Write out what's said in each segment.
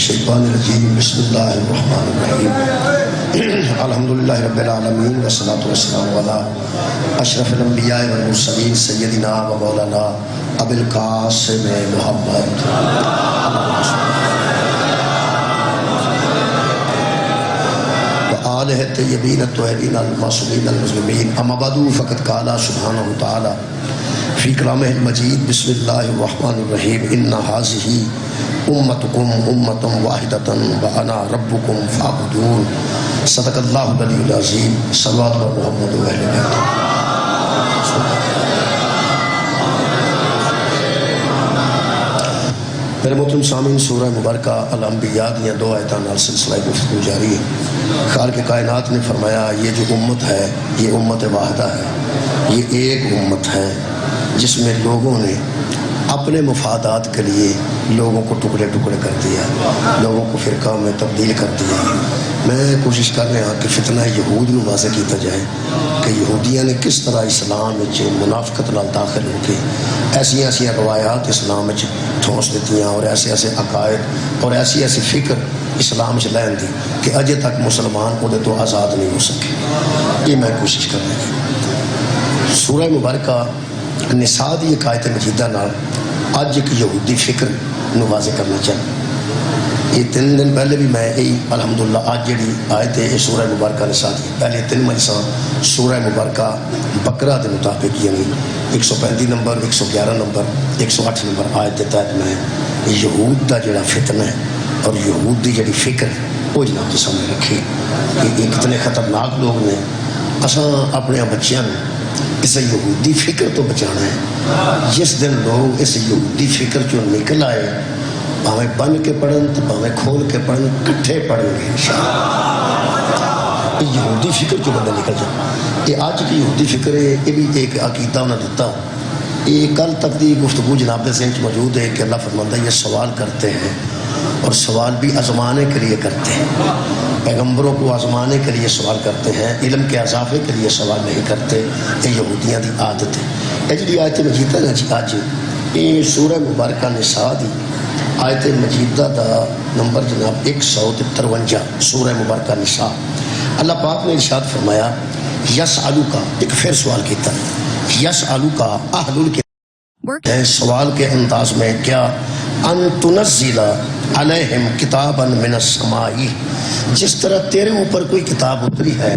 الشیطان الرجیم بسم اللہ الرحمن الرحیم الحمدللہ رب العالمین والصلاة والسلام علی اشرف الانبیاء والمرسلین سیدنا و مولانا ابی القاسم محمد وآلہ الطیبین الطاہرین المعصومین المظلومین اما بعد فقد قال سبحانہ وتعالی فی کلامہ المجید بسم اللہ الرحمن الرحیم ان ھذہ امتکم امۃ واحدۃ وانا ربکم فاعبدون صدق اللہ العلی العظیم صلوات محمد و اہل بیت. میرے محترم سامعین، سورہ مبارکہ الانبیاء دیا دو آیتاں نال سلسلہ گفتگو جاری ہے. خالق کائنات نے فرمایا یہ جو امت ہے یہ امت واحدہ ہے، یہ ایک امت ہے جس میں لوگوں نے اپنے مفادات کے لیے لوگوں کو ٹکڑے ٹکڑے کر دیا، لوگوں کو فرقہ میں تبدیل کر دیا. میں کوشش کر رہا کہ فتنہ یہود کو واضح کیتا جائے کہ یہودیاں نے کس طرح اسلام میں منافقت نال داخل ہو کے ایسی ایسی روایات اسلام میں ٹھونس دیتی اور ایسے ایسے عقائد اور ایسی ایسی فکر اسلام سے لین دی کہ اجے تک مسلمان وہ تو آزاد نہیں ہو سکے. یہ میں کوشش کر رہا ہوں. سورہ مبارکہ نساء دی ایک آیت مجیدہ نال آج ایک یہودی فکر نو واضح کرنا چاہتا. یہ 3 دن پہلے بھی میں یہی الحمدللہ آج جڑی آیت ہے سورہ مبارکہ نساء دی پہلے 3 مجلساں سورہ مبارکہ بقرہ کے مطابق یعنی 135 نمبر 111 نمبر 108 نمبر آیت کے تحت میں یہود دا جڑا فتنہ ہے اور یہود دی جڑی فکر وہ جناب کے سامنے رکھی. یہ کتنے خطرناک لوگ نے. اساں اپنے بچیاں اس یہودی فکر تو بچانا ہے. جس دن لوگ اس یہودی فکر چوں نکل آئے بھاویں بن کے پڑھن تو بھاویں کھول کے پڑھن کٹھے پڑھن گے انشاءاللہ. یہ یہودی فکر چوں بندہ نکل جائے. یہ آج کی یہودی فکر ہے، یہ بھی ایک عقیدہ انہوں نے دیتا. یہ کل تک دی گفتگو جناب کے ذہن موجود ہے کہ اللہ فرماتا ہے یہ سوال کرتے ہیں اور سوال بھی آزمانے کے لیے کرتے ہیں. پیغمبروں کو آزمانے کے لیے سوال کرتے ہیں، علم کے اضافے کے لیے سوال نہیں کرتے. یہ یہودیاں دی عادت ہے. یہ جی آیت مجیدہ ہے جی آج یہ سورہ مبارکہ نساء دی آیت مجیدہ دا نمبر جناب 153 سورہ مبارکہ نساء. اللہ پاک نے ارشاد فرمایا یسألوکا، ایک پھر سوال کیتا یسألوکا اہل الکتاب، سوال کے انداز میں کیا ان تنزل علیہم کتابا من السماء، جس طرح تیرے اوپر کوئی کتاب اتری ہے.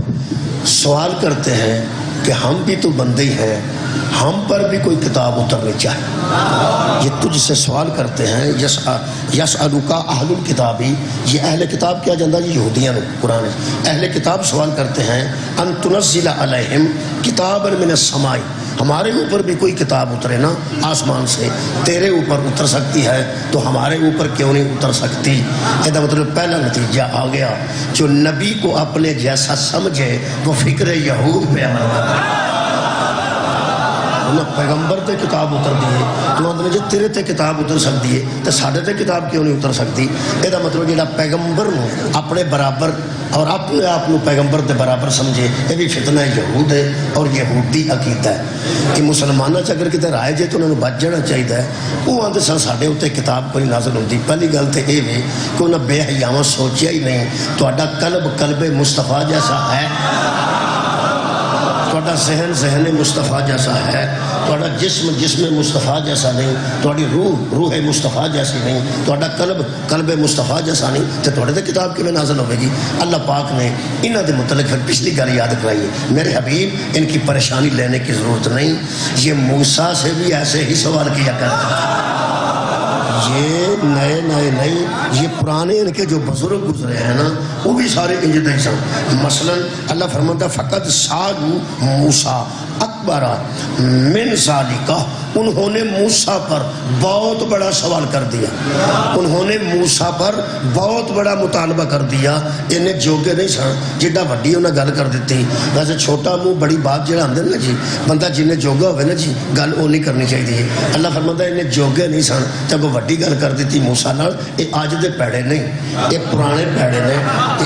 سوال کرتے ہیں کہ ہم بھی تو بندے ہی ہیں، ہم پر بھی کوئی کتاب اترنی چاہیے. یہ تجھ سے سوال کرتے ہیں. یسألوکا اہل الکتاب، یہ اہل کتاب کیا جاندہ یہ یہودیاں قرآن اہل کتاب سوال کرتے ہیں ان تنزل علیہم کتابا من السماء، ہمارے اوپر بھی کوئی کتاب اترے نا آسمان سے. تیرے اوپر اتر سکتی ہے تو ہمارے اوپر کیوں نہیں اتر سکتی؟ یہ مطلب پہلا نتیجہ آ گیا. جو نبی کو اپنے جیسا سمجھے وہ فکر یہود پہ عمل کرتا. پیغمبر تے کتاب اتر دیئے تو اندر جی تیرے تے کتاب اتر سکتی ہے تو ساڑھے تے کتاب کیوں نہیں اتر سکتی؟ یہ مطلب جیڑا پیغمبر نو اپنے برابر اور اپنے آپ نو پیغمبر دے برابر سمجھے یہ بھی فتنہ یہود ہے اور یہودی عقیدہ ہے. کہ مسلمانہ اگر کتے رائے جے تو انہوں نے بچ جانا چاہیے. وہ آتے سن ساڑھے ہوتے کتاب کوئی نازل ہوتی. پہلی گل تو یہ ہے کہ انہیں بے حیاواں سوچیا ہی نہیں. تو اڈا قلب مصطفیٰ جیسا ہے، تھوڑا ذہن مصطفیٰ جیسا ہے، تھوڑا جسم مصطفیٰ جیسا نہیں، تھوڑی روح مصطفیٰ جیسی نہیں، تھوڑا قلب مصطفیٰ جیسا نہیں. تو تھوڑے تے کتاب کی میں نازل ہوئے گی؟ اللہ پاک نے انہوں دے متعلق پھر پچھلی گل یاد کرائی ہے. میرے حبیب ان کی پریشانی لینے کی ضرورت نہیں. یہ موسیٰ سے بھی ایسے ہی سوال کیا کرتا تھا. یہ نئے نہیں، یہ پرانے ان کے جو بزرگ گزرے ہیں نا وہ بھی سارے انجدہ ہی سن. مثلا اللہ فرماتا فقط سالو موسیٰ اکبر من ذالکہ، انہوں نے موسیٰ پر بہت بڑا سوال کر دیا، انہوں نے موسیٰ پر بہت بڑا مطالبہ کر دیا. انہیں جوگے نہیں سن جڈا وڈی انہیں گل کر دیتی. ویسے چھوٹا منہ بڑی بات جڑا آندے نا جی، بندہ جنہیں جوگا ہوئے نا جی گل وہ نہیں کرنی چاہیے. اللہ فرماتا انہیں جوگے نہیں سن جب وہ وڈی گل کر دیتی موسیٰ نال. یہ آج دے پیڑے نہیں، یہ پرانے پیڑے نے.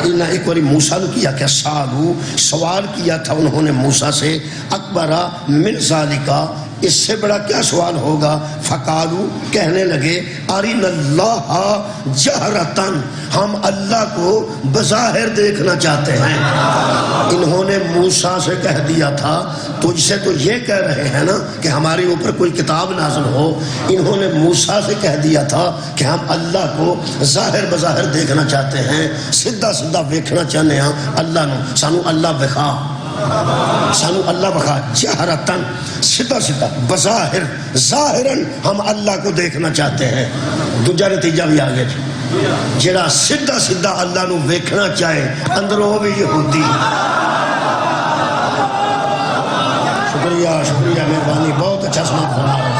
انہیں ایک باری موسیٰ نے کیا کہ سالو، سوال کیا تھا انہوں نے موسیٰ سے اکبر من ذالکہ، اس سے بڑا کیا سوال ہوگا؟ فقالو کہنے لگے ارنا اللہ جہرتن، ہم اللہ کو بظاہر دیکھنا چاہتے ہیں۔ انہوں نے موسیٰ سے کہہ دیا تھا تجھ سے تو یہ کہہ رہے ہیں نا کہ ہمارے اوپر کوئی کتاب نازل ہو، انہوں نے موسیٰ سے کہہ دیا تھا کہ ہم اللہ کو ظاہر بظاہر دیکھنا چاہتے ہیں، سیدھا سیدھا دیکھنا چاہتے ہیں اللہ نو، سانو اللہ بکھا، سانو اللہ بکھا، جہرتن سیدھا سیدھا، بظاہر ظاہراً ہم اللہ کو دیکھنا چاہتے ہیں۔ دوجا نتیجہ بھی آ گیا جڑا سیدھا سیدھا اللہ نو ویکھنا چاہے اندروں بھی یہودی۔ شکریہ شکریہ مہربانی، بہت اچھا سمجھ رہا ہے۔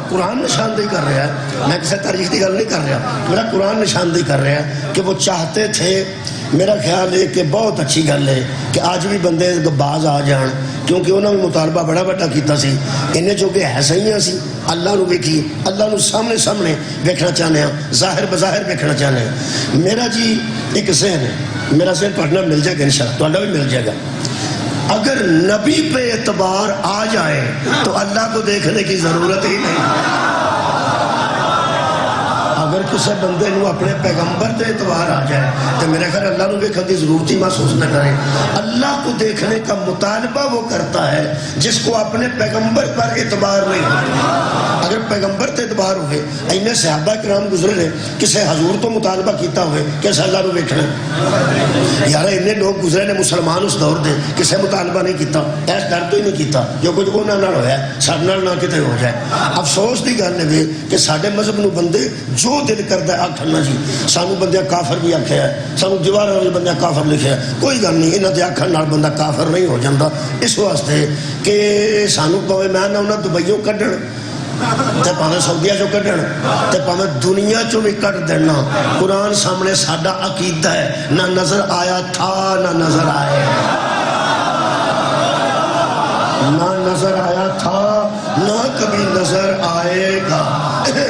قرآن نشاندہی کر رہا ہے، میں کسی تاریخ کی گل نہیں کر رہا، میرا قرآن نشاندہی کر رہا ہے کہ وہ چاہتے تھے، میرا خیال ہے کہ بہت اچھی گل ہے کہ آج بھی بندے باز آ جان، کیونکہ انہوں نے مطالبہ بڑا بڑا کیتا سی، انہیں جو کہ حسینیاں سی اللہ نو ویکھی، اللہ نو سامنے سامنے ویکھنا چاہنے ہیں، ظاہر بظاہر ویکھنا چاہنے ہیں۔ میرا جی ایک ذہن ہے، میرا ذہن پڑھنا مل جائے گا انشاءاللہ، تو اللہ بھی مل جائے گا۔ اگر نبی پہ اعتبار آ جائے تو اللہ کو دیکھنے کی ضرورت ہی نہیں۔ اگر کسی بندے نو اپنے پیغمبر تے اعتبار آ جائے تو میرے خیال اللہ نو دیکھنے کی ضرورت ہی محسوس نہ کرے۔ اللہ کو دیکھنے کا مطالبہ وہ کرتا ہے جس کو اپنے پیغمبر پر اعتبار نہیں ہوتا۔ اگر پیغمبر تے اعتبار ہوئے، اینے صحابہ کرام گزرے نے، کسی حضور تو مطالبہ کیتا ہوئے کہ اللہ نو دیکھنا، یار اینے لوگ گزرے نے مسلمان اس دور دے، کسی مطالبہ نہیں کیتا، ایس ڈر تو ہی نہیں کیتا جو کچھ انہاں نال ہویا ہے ساڈے نال نہ کتے ہو جائے۔ افسوس دی گل ہے کہ ساڈے مذہب نو بندے جو دل کرتا ہے آکھنا جی، سانو بندے کافر بھی آکھیا ہے، سانو دیوار والے بندے کافر لکھیا ہے، کوئی گل نہیں، انہاں دے آکھن نال بندہ کافر نہیں ہو جاندہ، اس واسطے کہ سانو پوے میں نہ انہاں دبئیوں کڈن تے پاویں سعودیہ چوں کڈن تے پاویں دنیا چوں بھی کڈ دینا، قرآن سامنے ساڈا عقیدہ ہے، نہ نظر آیا تھا نہ نظر آئے، نہ نظر آیا تھا نہ کبھی نظر آئے گا،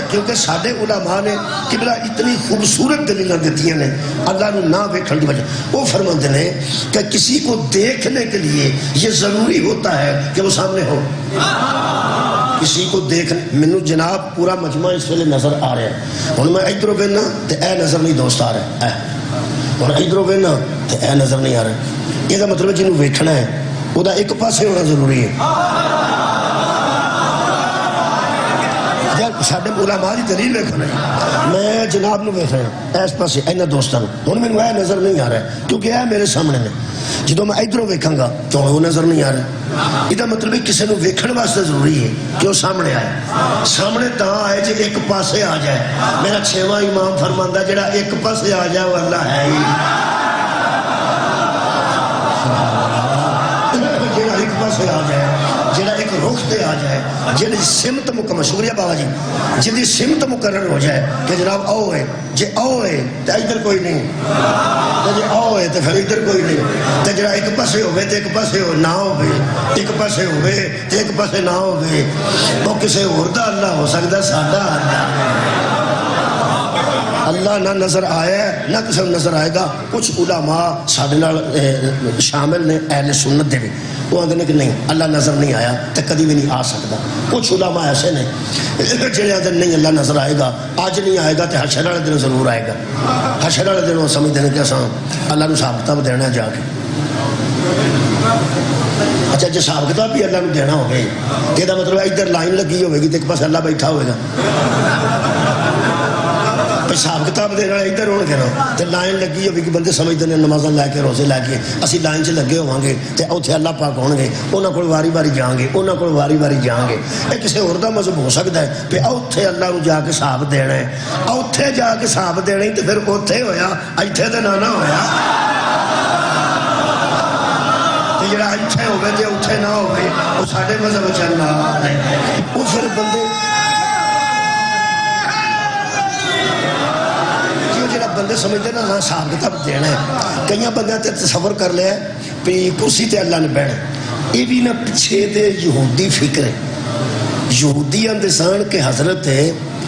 کیونکہ ساڈے علماء نے قبلہ اتنی خوبصورت دلیلاں دیتی ہیں اللہ نو نہ ویکھن دی وجہ۔ وہ فرماتے ہیں کہ کسی کو دیکھنے کے لیے یہ ضروری ہوتا ہے کہ وہ سامنے ہو۔ کسی کو دیکھنے، مینوں جناب پورا مجمع اس ویلے نظر آ رہا ہے، ہن میں ادھروں وینا تے اے نظر نہیں دوست آ رہا ہے، ہن ادھروں وینا تے اے نظر نہیں آ رہا، یہ مطلب ہے جنوں ویکھنا ہے وہ ایک پاسے ہونا ضروری ہے۔ ساڈے علماء دی دلیل ویکھنا ہے، میں جناب نو ویکھ رہا اس پاسے اینا دوستاں ہن مینوں اے نظر نہیں آ رہا کیونکہ اے میرے سامنے نے، جدوں میں ادھروں ویکھاں گا تو وہ نظر نہیں آ رہا۔ یہ مطلب ہے کسی نو ویکھن واسطے ضروری ہے کہ وہ سامنے آئے، سامنے تاں آئے جے ایک پاسے آ جائے۔ میرا 6واں امام فرماندا ہے جڑا ایک پاسے آ جائے وہ اللہ ہے ہی، جڑا ایک پاسے آ جائے، جڑا ایک رخ تے آ جائے، جن سمت مکمل، شکریہ بابا جی، جن دی سمت مقرر ہو جائے کہ جناب او ہے، جے او ہے تو ادھر کوئی نہیں، جے او ہے تو پھر ادھر کوئی نہیں، تو جڑا ایک پاسے ہوئے تو ایک پاسے نہ ہوئے، ایک پاسے ہوئے تو ایک پاسے نہ ہوئے، وہ کسی اور دا اللہ ہو سکتا، سادہ اللہ نہ نظر آیا ہے نہ کسی نظر آئے گا۔ کچھ علماء سادے نال شامل نے اہل سنت دے بھی، وہ آدھے نے کہ نہیں اللہ نظر نہیں آیا تو کدی بھی نہیں آ سکتا۔ کچھ علماء ایسے نے جڑے آدھے نہیں اللہ نظر آئے گا، آج نہیں آئے گا تو حشر والے دن ضرور آئے گا۔ حشر والے دن وہ سمجھتے ہیں کہ اساں اللہ نو حساب کتاب دینا جا کے، اچھا جی حساب کتاب بھی اللہ نو دینا ہوگا، یہ مطلب ادھر لائن لگی ہوئے گی تو ایک پاس اللہ بیٹھا ہوئے گا، حساب کتاب دینا ادھر ہو گیا تو لائن لگی ہوگی کہ بندے سمجھتے ہیں نمازاں لے کے روزے لے کے اسی لائن 'چ لگے ہوں گے تو اتنے اللہ پاک ہون گے، انہوں کو واری واری جان گے، انہوں کو واری واری جان گے۔ یہ کسی اور دا مذہب ہو سکتا ہے کہ اتنے اللہ کو جا کے حساب دینا ہے، اتنے جا کے حساب دینا تو پھر اتنے ہویا، اتنے تو نہ ہویا، جڑا اتنے ہوگا تو اتنے نہ ہوگی وہ سارے مذہب چلنا نہیں۔ وہ پھر بندے بندے سمجھتے نا حساب کتاب دینا ہے، کئی بندے تے تصور کر لیا بھی کرسی تے اللہ نے بہنا، یہ بھی نہ پیچھے دے یہودی فکر ہے۔ یہودی آندے سن کہ حضرت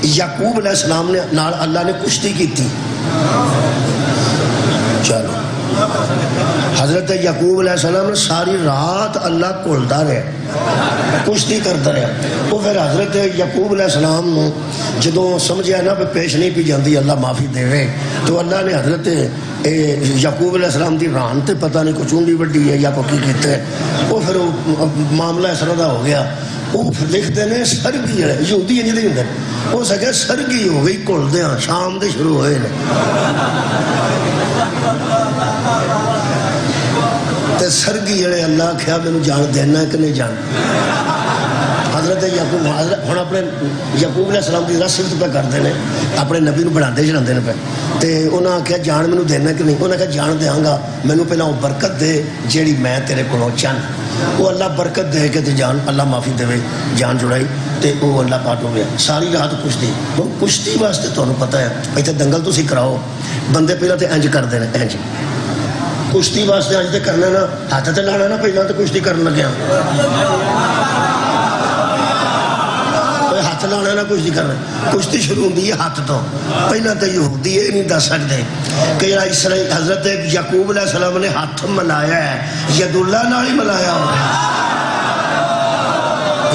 یعقوب علیہ السلام نے نال اللہ نے کشتی کی تھی، چلو حضرت یعقوب علیہ السلام نے ساری رات اللہ کھولتا رہا، کشتی کرتا رہا. وہ پھر حضرت یعقوب علیہ السلام نے جدوں سمجھا نا بھی پیش نہیں پی جاندی اللہ معافی دے، تو اللہ نے حضرت یعقوب علیہ السلام دی ران تے پتہ نہیں کوئی چونڈی وڈی ہے یا کوئی کیتا ہے. وہ پھر معاملہ اس طرح دا ہو گیا. وہ لکھتے ہیں سرگی ہے یہودی نہیں ہوں ہو سکے سرگی ہو گئی کھلدے ہاں شام دے شروع ہوئے تے سرگی جڑے اللہ آخیا مینوں جان دینا کہ نہیں جان. حضرت یعقوب ہوں اپنے یعقوب علیہ السلام کی صفت پہ کرتے ہیں اپنے نبی نو بڑھاتے چڑھاتے ہیں پہ تے انہاں آخیا جان مینوں دینا کہ نہیں. انہاں کہا جان دیاں گا مینوں پہلے وہ برکت دے جیڑی میں تیرے کولوں چاہنا. وہ اللہ برکت دے کے تے جان اللہ معافی دے جان جڑائی تے وہ اللہ پاک ہو گیا. ساری رات کشتی. کشتی واسطے تمہیں پتہ ہے اتنے دنگل تسی کراؤ بندے پہلے تو انج کرتے ہیں انج کشتی واسطے انج تے کرنا نا ہاتھ تے لانا نا پہلے تو کشتی کرن لگیا ہاتھ لانا نہ کشتی کرنا. کشتی شروع ہوتی ہے ہاتھ تو پہلے تو یہودی یہ نہیں دس سکتے کہ اسرائیل حضرت یعقوب علیہ السلام نے ہاتھ ملایا ہے ید اللہ نال ہی ملایا ہوا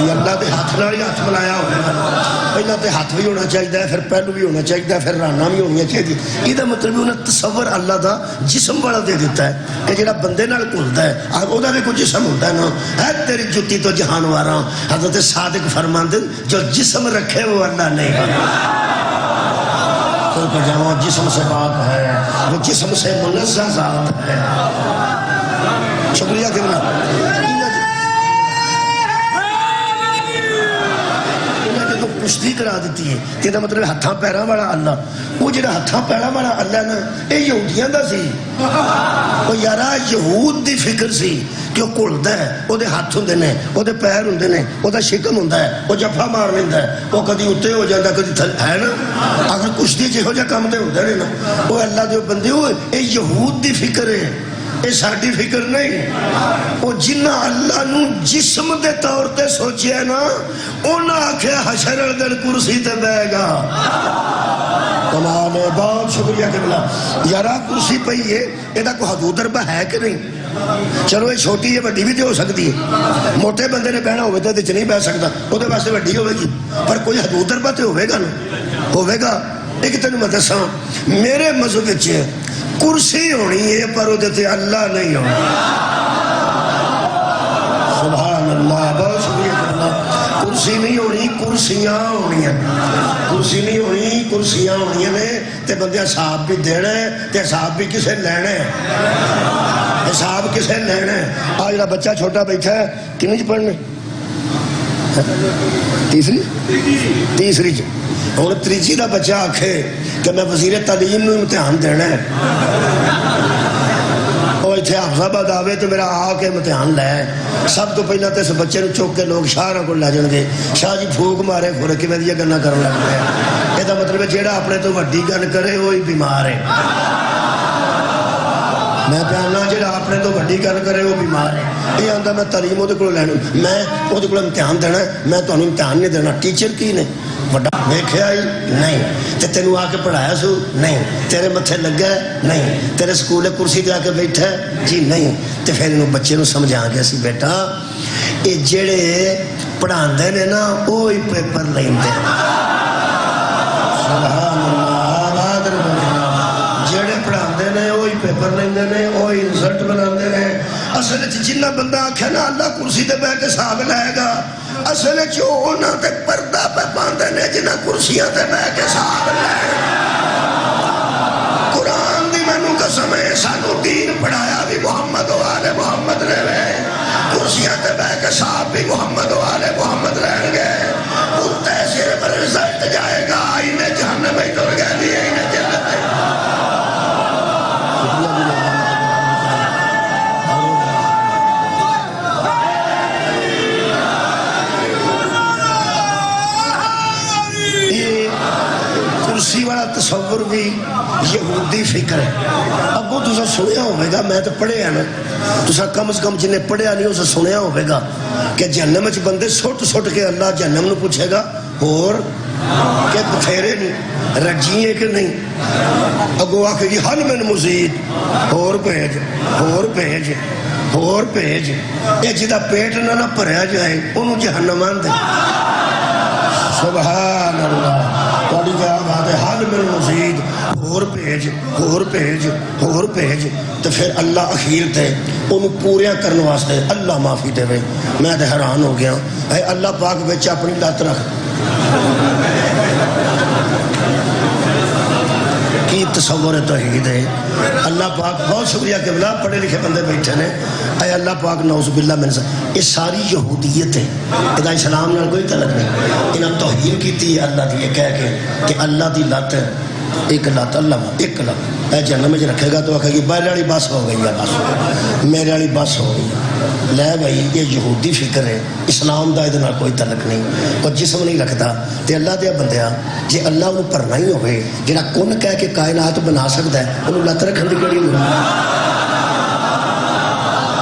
اللہ کے ہاتھ نال ہی ہاتھ ملایا ہوا. پہلے تو ہاتھ بھی ہونا چاہیے پھر پہلو بھی ہونا چاہیے پھر رانا بھی ہونی چاہیے. یہ مطلب انہیں تصور اللہ دا جسم والا دے دیتا ہے کہ جڑا بندے نال گھلتا ہے وہ بھی کوئی جسم ہوتا ہے نا. ہے تیری جتی تو جہان وارا حضرت صادق فرماندے جو جسم رکھے وہ اللہ نہیں جاؤ جسم سے بات ہے وہ جسم سے منزہ ذات ہے. شکریہ کرنا کشتی کرا دیتی ہے کہ مطلب ہاتھاں پیراں والا اللہ. وہ جڑا ہاتھاں پیراں والا اللہ نا یہ یہودیاں دا سی. وہ یارا یہود دی فکر سی کہ وہ گھلدا ہے وہ ہاتھ ہوندے نے وہ پیر ہوندے نے وہ شکم ہوندا ہے وہ جفا مار لیندا ہے وہ کدی اتنے ہو جاتا کدی تھلے ہے نا. اگر کشتی جہو جہا کام دے ہوندے نے نا وہ اللہ دے بندے ہوئے یہ یہود دی فکر ہے یہ ساری فکر نہیں. وہ جنہ اللہ نو جسم دے طور تے سوچیا نا انہاں آکھیا حشر دل کرسی تے بیٹھ گا. کمال ہے بہت شکریہ قبلہ. یارا کرسی پئی ہے یہ کوئی حدود دربہ ہے کہ نہیں. چلو یہ چھوٹی ہے وڈی بھی تو ہو سکتی ہے. موٹے بندے نے بہنا ہوئے تو نہیں بہ سکتا وہ واسطے وڈی ہوئے گی پر کوئی حدود دربہ تو ہوئے گا نا ہوئے گا. ایک تینوں میں دساں میرے مذہب وچ کرسی ہونی ہے پر وہ دیتے اللہ نہیں ہونا. سبحان اللہ بہت شکریہ اللہ. کرسی نہیں ہونی کرسیاں ہونی ہیں. کرسی نہیں ہونی کرسیاں ہونی ہیں تے بندے حساب بھی دینا ہے تے حساب بھی کسے لینا ہے. حساب کسے لینا ہے. آج جڑا بچہ چھوٹا بیٹھا ہے کنویں چ پڑھنے تیسری چ ہوں تیجی کا بچہ آکھے کہ میں وزیر تعلیم نو امتحان دینا ہے وہ اتنے حافظ آباد آوے تو میرا آ کے امتحان لے. سب تو پہلے تو اس بچے نو چوک کے لوگ شاہ کو لے جان گے. شاہ جی پھوک مارے خور کے میں گلا کرن لگ پیا. یہ مطلب جہاں اپنے تو وڈی گل کرے وہی بیمار ہے. میں پیانا جہاں اپنے تو وڈی گل کرے وہ بیمار ہے. یہ آتا میں تعلیم وہ لینا میں وہ امتحان دینا میں تمہیں امتحان نہیں دینا. ٹیچر کی نے وڈا ویکھیا ہی نہیں تے تینوں آ کے پڑھایا سو نہیں تیرے متھے لگا نہیں تیرے سکول کرسی تے آ کے بیٹھا جی نہیں. تے پھر انہوں بچے نو سمجھا گیا سی بیٹا یہ جڑے پڑھاندے نے نا وہی پیپر لیندے. سبحان اللہ جڑے پڑھاندے نے وہی پیپر لیندے نے وہی رزلٹ بناندے نے. اصل جنہ بندہ آکھے نا اللہ کرسی تے بیٹھ کے حساب لائے گا اصل انہوں تے پردہ پہ باندھے نے جنہ کرسیاں تے بیٹھ کے حساب لائے. قرآن دی مینوں قسم ہے سانو دین پڑھایا بھی محمد و آل محمد رہے کرسیاں تے بیٹھ کے حساب بھی محمد و آل محمد رہن گئے. اتنے صرف رزلٹ جائے گا انہیں جہنم میں تر گئے بھی انہیں جنت میں. کرسی والا تصور بھی یہودی فکر ہے. اب وہ تسا سنیا ہوئے گا میں تو پڑھیا نا تسا کم از کم جنہیں پڑھیا نہیں اسے سنیا ہوئے گا کہ جہنم وچ بندے سٹ سٹ کے اللہ جہنم نو پوچھے گا اور کہ بتھیرے نہیں رجی ہے کہ نہیں اگو آ کے جی حل من مزید اور بھیج اور بھیج اور بھیج یہ جدا پیٹ نہ بھریا جائے انہوں جہنم آن دے سبحان اللہ تھوڑی کیا بات ہے حل من مزید اور بھیج اور بھیج اور بھیج تو پھر اللہ اخیر تے انہوں پوریا کرنے واسطے اللہ معافی دے میں تے حیران ہو گیا اے اللہ پاک بچ اپنی لات رکھ کی تصور توحید ہے اللہ پاک بہت شکریہ قبلہ پڑھے لکھے بندے بیٹھے نے اے اللہ پاک نعوذ باللہ من یہ ساری یہودیت ہے ادا اسلام نال کوئی تعلق نہیں انہاں توہین کیتی ہے اللہ دی کہہ کے کہ اللہ دی لت ایک لت اللہ ایک لت اے جہنم میں رکھے گا تو آکھے گی میرے والی بس ہو گئی ہے بس میرے والی بس ہو گئی لے بھائی یہ یہودی فکر ہے اسلام دا ادھر کوئی تعلق نہیں اور جسم نہیں رکھتا تے اللہ دیا بندیا جے اللہ انہوں پرنا ہی ہوئے جنہا کن کہہ کے کائنات بنا سکتا ہے انہوں لت رکھن دی کڑی نہیں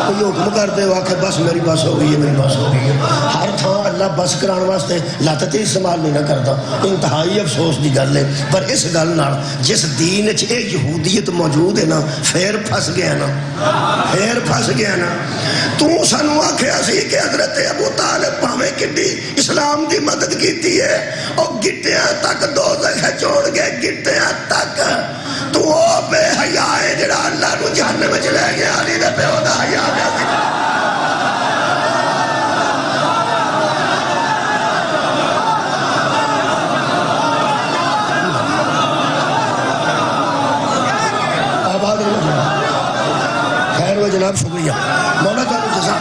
کوئی حکم کر دے واقع بس میری بس ہو گئی ہے میری بس ہو گئی ہے ہر تھا اللہ بس کران واسطے لاتتے استعمال نہیں نہ کرتا انتہائی افسوس دی گل ہے پر اس گل نال جس دین اے یہودیت موجود ہے نا پھر پھس گیا نا پھر پھس گیا نا تو سانو آکھیا سی کہ حضرت ابو طالب پاویں کڈی اسلام دی مدد کیتی ہے اور گٹیاں تک دوزخ چھوڑ گئے گٹیاں تک تو او بے حیا ہے جڑا اللہ نو جہنم وچ لے گیا علی دے پیو دا حیا آباد خیر و جناب شکریہ مولا تعالی جزا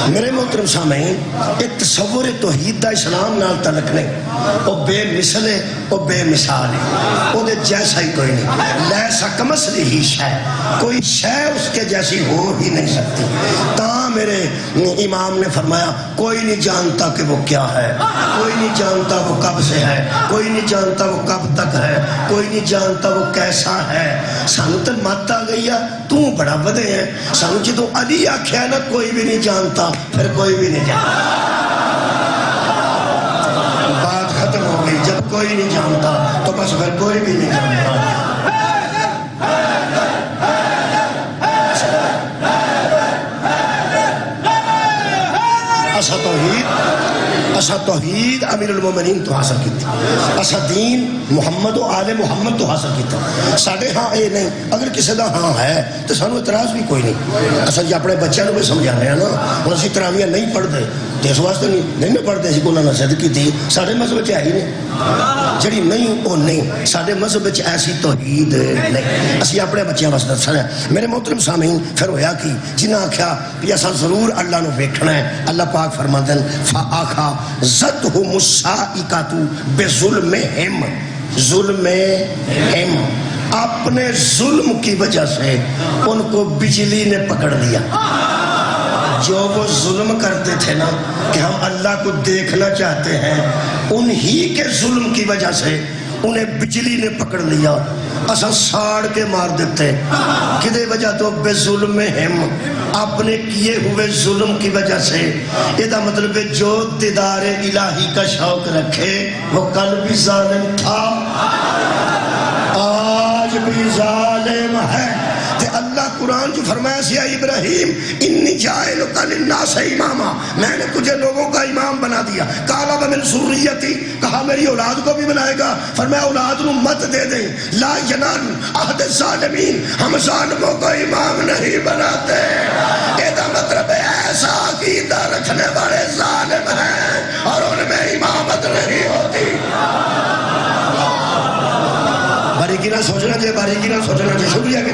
میرے محترم سامعین ایک تصور توحید دا اسلام نال تعلق نہیں وہ بے مثل ہے وہ بے مثال ہے وہ دے جیسا ہی کوئی نہیں لیسا کمثلہ ہی شے کوئی شے اس کے جیسی ہو ہی نہیں سکتی تا میرے امام نے فرمایا کوئی نہیں جانتا کہ وہ کیا ہے کوئی نہیں جانتا وہ کب سے ہے کوئی نہیں جانتا وہ کب تک ہے کوئی نہیں جانتا وہ کیسا ہے سانو تو مت آ گئی ہے تو بڑا ودے ہے سانو جدو علی آکھیا نا کوئی بھی نہیں جانتا پھر کوئی بھی نہیں جانتا بات ختم ہو گئی جب کوئی نہیں جانتا تو بس پھر کوئی بھی نہیں جانتا اسا توحید امیر المومنین تو حاصل کیتی اسا دین محمد و آل محمد تو حاصل کیتا ساڑھے ہاں اے نہیں اگر کسی دا ہاں ہے تو سانو اعتراض بھی کوئی نہیں اسا جی اپنے بچوں بھی سمجھانے ہیں نا اور اسی تراویاں نہیں پڑھ دے تو اس واسطے نہیں پڑھتے اسی کو انہوں نے صدقی تھی ساڑھے مذہب ہے ہی نہیں جڑی نہیں وہ نہیں ساڑھے مذہب ایسی توحید نہیں اسی اپنے بچیاں واسطے دسنا ہے میرے محترم سامعین پھر ہویا کی جنہاں آکھیا کہ اسا ضرور اللہ نو ویکھنا ہے اللہ پاک فرماتے ہیں فآخا زدہم السائقۃ بظلمہم ظلمہم اپنے ظلم کی وجہ سے ان کو بجلی نے پکڑ لیا جو وہ ظلم کرتے تھے نا کہ ہم اللہ کو دیکھنا چاہتے ہیں انہی کے ظلم کی وجہ سے انہیں بجلی نے پکڑ لیا اسا ساڑ کے مار دیتے کدے وجہ تو بے ظلم ہم اپنے کیے ہوئے ظلم کی وجہ سے یہ دا مطلب ہے جو دیدار الہی کا شوق رکھے وہ کل بھی ظالم تھا آج بھی ظالم ہے تے اللہ قرآن جو فرمایا سی ابراہیم انی جائلک للناس اماما میں نے تجھے لوگوں کا امام بنا دیا قالا ومن ذریتی کہا میری اولاد کو بھی بنائے گا فرمایا اولاد نو مت دے دیں لا ینال عہد الظالمین ہم ظالموں کو امام نہیں بناتے یہ مطلب ایسا عقیدہ رکھنے والے ظالم ہیں اور ان میں امامت نہیں ہوتی باریکی نہ سوچنا چاہیے باریکی نہ سوچنا چاہیے شکریہ کہ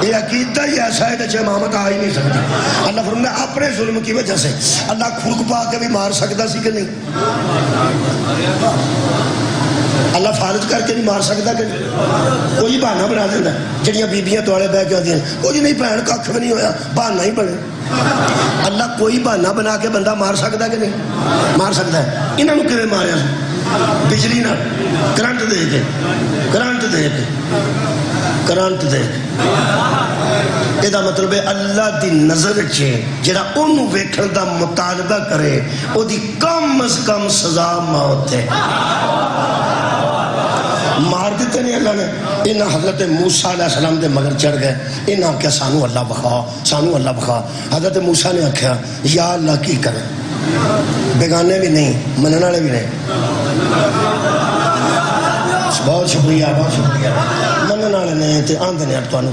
یہ عقیدہ ہی ایسا ہے کہ امامت آ ہی نہیں سکتی اللہ فرمایا اپنے ظلم کی وجہ سے اللہ کھوک پا کے بھی مار سکتا سی کہ نہیں اللہ فارغ کر کے نہیں مار سکتا کہ کوئی بہانا بنا دینا جڑیاں بیبیاں توالے بہ کے آدی کچھ نہیں بھن کھ بھی نہیں ہویا بہانا ہی بنے اللہ کوئی بہانا بنا کے بندہ مار سکتا کہ نہیں مار سکتا ہے انہوں نے کیویں ماریا بجلی نہ کرنٹ دے کے کرنٹ دے کے کرنٹ دے کے یہ مطلب ہے اللہ دی نظر جڑا انہوں ویکھن دا مطالبہ کرے او دی کم از کم سزا موت ہے مار دیتے نہیں اللہ نے انہاں حضرت موسیٰ علیہ السلام دے مگر چڑھ گئے انہاں کیا سانو اللہ بخا سانو اللہ بخا حضرت موسیٰ نے آکھیا یا اللہ کی کریں بیگانے بھی نہیں منن والے بھی نہیں بہت شکریہ منن والے نہیں تے آندے نے تانوں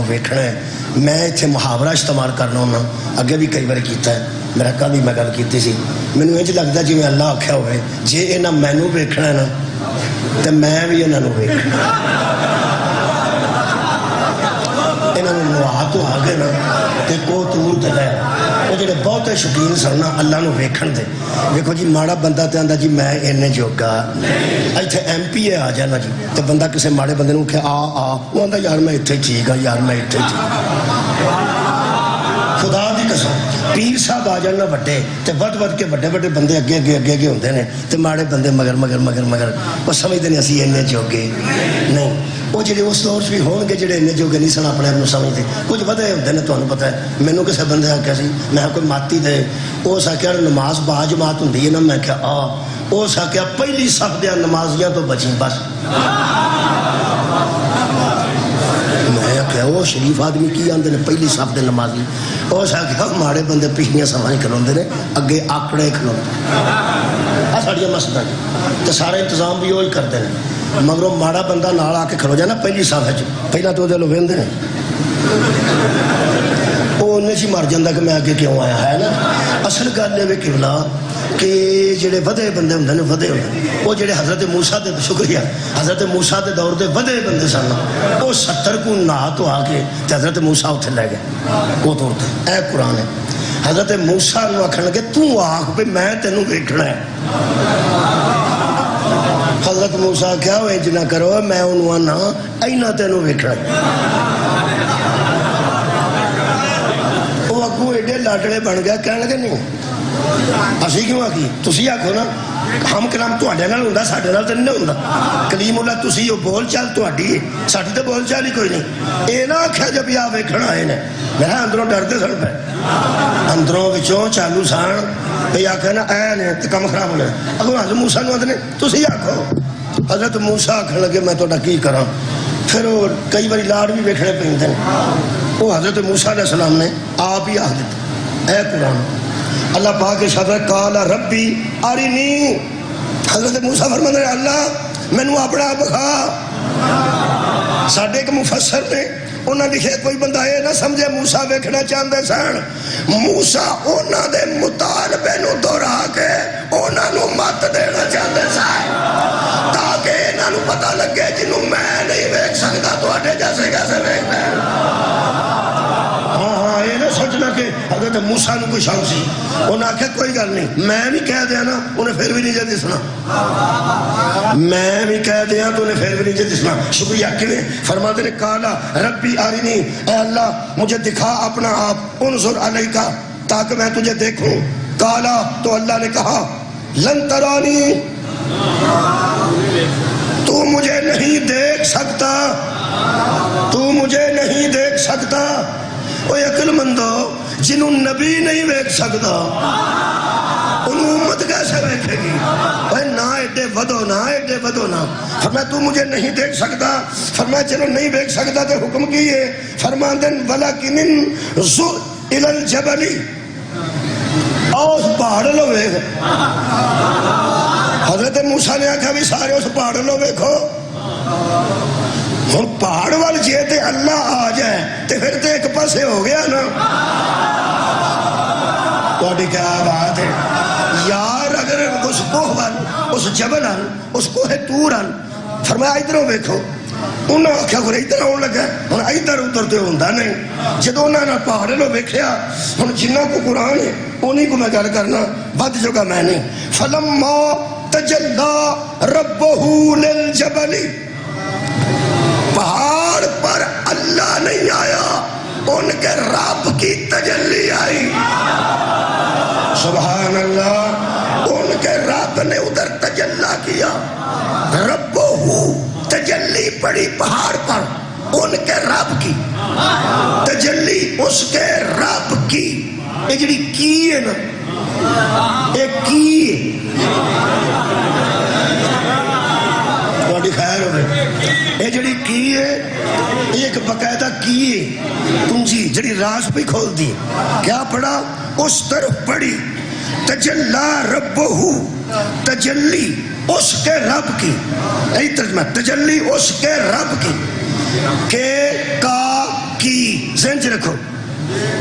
ویکھنا ہے میں اتنے محاورہ استعمال کرنا ہونا اگے بھی کئی بار کیتا ہے میرا کل ہی میں گل کی سی مینوں انج لگتا جی اللہ آکھیا ہوئے جے انہاں مینوں ویکھنا ہے نا تے میں بھی انہاں نوں ویکھنا انہاں نوں نوا تو آ گئے نا تے کو تور تے لے وہ جڑے بہت شوقین سن اللہ نوں ویکھن دے دیکھو جی ماڑا بندہ تے آندا جی میں اینے جوگا ایتھے ایم پی اے آ جانا جی تے بندہ کسے ماڑے بندے نوں کہ آ وہ آندا یار میں ایتھے ٹھیک ہاں یار میں ایتھے ٹھیک خدا دی قسم پیر صاحب آ جانا بڑے تے ود کے بڑے بندے اگے ہوندے نے تے ماڑے بندے مگر وہ سمجھدے نے اسی اینے جوگے نہیں وہ جڑے اس دور بھی ہون گے جڑے اینے جوگے نہیں سن اپنے آپ نوں سمجھدے کچھ ودے ہوندے نے تانوں پتہ ہے مینوں کسے بندے آکھیا سی میں کوئی ماتی دے اس آکھیا نماز با جماعت ہوندی ہے نا میں کہا اس آکھیا پہلی صف دے نمازیاں تو بچیں بس میں آکھیا وہ شریف آدمی کی آندے نے پہلی صف دے نمازی اس آکھیا ماڑے بندے پچھلیاں صفاں کھلوندے نے اگے آکڑے کھلوندے آ ساڈیاں مسجداں تے سارے انتظام بھی وہی کرتے ہیں مگر ماڑا بندہ نال آ کے کھلو جائے نا پہلی صف پہلا تو وہ وہدے ہیں وہ انہیں سی مر جاتا کہ میں اگے کیوں آیا ہے نا اصل گل یہ قبلہ کہ جڑے ودے بندے ہوندے نے ودے ہوندے وہ جڑے حضرت موسیٰ دے شکریہ حضرت موسیٰ دے دور دے ودے بندے سن وہ 70 کو نہا تو آ کے حضرت موسیٰ اتنے لے گئے وہ طور تے اے قرآن ہے حضرت موسیٰ نو آکھن لگے تو آکھ پہ میں تینوں ویکھنا ہے حضرت موسیٰ کیا وہ انج نہ کرو میں انہوں آنا اینا تینوں ویکھنا ہے وہ اگو ایڈے لاڈڑے بن گیا کہنے لگے نہیں اسی کیوں آگی تسی آکھو نا ہم کلام تو آڈے نال ہوندا ساڈے نال تے نہیں ہوندا کلیم اللہ تسی بول چال تہاڈی ساڈی تے بول چال ہی کوئی نہیں اے نہ آکھیا جب یا ویکھن آئے نے میں اندروں ڈرتے سن پے اندروں وچوں چالو سان تے آکھے نا اے نے تے کم خراب ہو جائے اگوں حضرت موسیٰ نوں آندے تسی آکھو حضرت موسیٰ آکھن لگے میں تہاڈا کی کراں پھر وہ کئی باری لاڑ بھی ویکھنے پیندے وہ حضرت موسیٰ علیہ السلام نے آپ ہی آکھ دتا اے قرآن اللہ پاک ارشاد ہے قال ربی ارنی حضرت موسیٰ فرماندے ہیں اللہ مینوں اپنا بخا ساڈے ایک مفسر نے انہاں لکھے کوئی بندہ یہ نہ سمجھے موسیٰ ویکھنا چاہندے سن موسیٰ انہاں دے مطالبے نوں دہرا کے انہاں نوں مت دینا چاہندے سن تاکہ انہاں نوں پتہ لگے جنوں میں نہیں ویکھ سکدا تواڈے جیسے کیسے ویکھدا یہ نہ سوچنا کہ حضرت موسیٰ نے کوئی شان سی انہوں نے کہا کوئی گل نہیں میں بھی کہہ دیا نا انہیں پھر بھی نہیں جا دسنا میں بھی کہہ دیا تو انہیں پھر بھی نہیں جا دسنا شکریہ کیویں فرماتے نے کالا ربی آرینی اے اللہ مجھے دکھا اپنا آپ انظر علیکا تاکہ میں تجھے دیکھوں کالا تو اللہ نے کہا لن ترانی تو مجھے نہیں دیکھ سکتا تو مجھے نہیں دیکھ سکتا وہ عقل مندو جنہوں نبی نہیں ویکھ سکتا انہوں امت کیسے ویکھے گی نہ ایڈے ودو نہ فرمایا تو مجھے نہیں دیکھ سکتا فرمایا چلو نہیں ویکھ سکتا تو حکم کیے فرماندن ولیکن انظر الی الجبل اس پہاڑ لو ویکھ حضرت موسیٰ نے آکھا بھی سارے اس پہاڑ لو ویکھو ہوں پہاڑ وال جے تے اللہ آ جائے تے پھر تے ایک پاسے ہو گیا نا تو کیا بات ہے یار اگر اس کوہ وال اس جبل وال اس کوہ طور وال فرمایا ادھروں ویکھو انہوں نے آکھیا کہ ادھر آن لگا ہوں ادھر ادھر تے ہوندا نہیں جدوں انہوں نے پہاڑ لو ویکھیا ہوں جنہ کو قرآن ہے انہیں کو میں گل کرنا ود جگہ میں نہیں فلما تجلی ربہ للجبل، پہاڑ پر اللہ نہیں آیا، ان کے رب کی تجلی آئی۔ سبحان اللہ، ان کے رب نے ادھر تجلی کیا، ربہ تجلی پڑی پہاڑ پر، ان کے رب کی تجلی، اس کے رب کی۔ یہ جڑی کی ہے نا، یہ کی تھوڑی خیر ہوئے، یہ جڑی کی ہے ایک باقاعدہ کی ہے کنجی جڑی راز پہ کھول دی۔ کیا پڑھا؟ اس طرف پڑھی تجلی ربہ، تجلی اس کے رب کی، یہی ترجمہ تجلی اس کے رب کی، کہ کا کی، ذہن سے رکھو،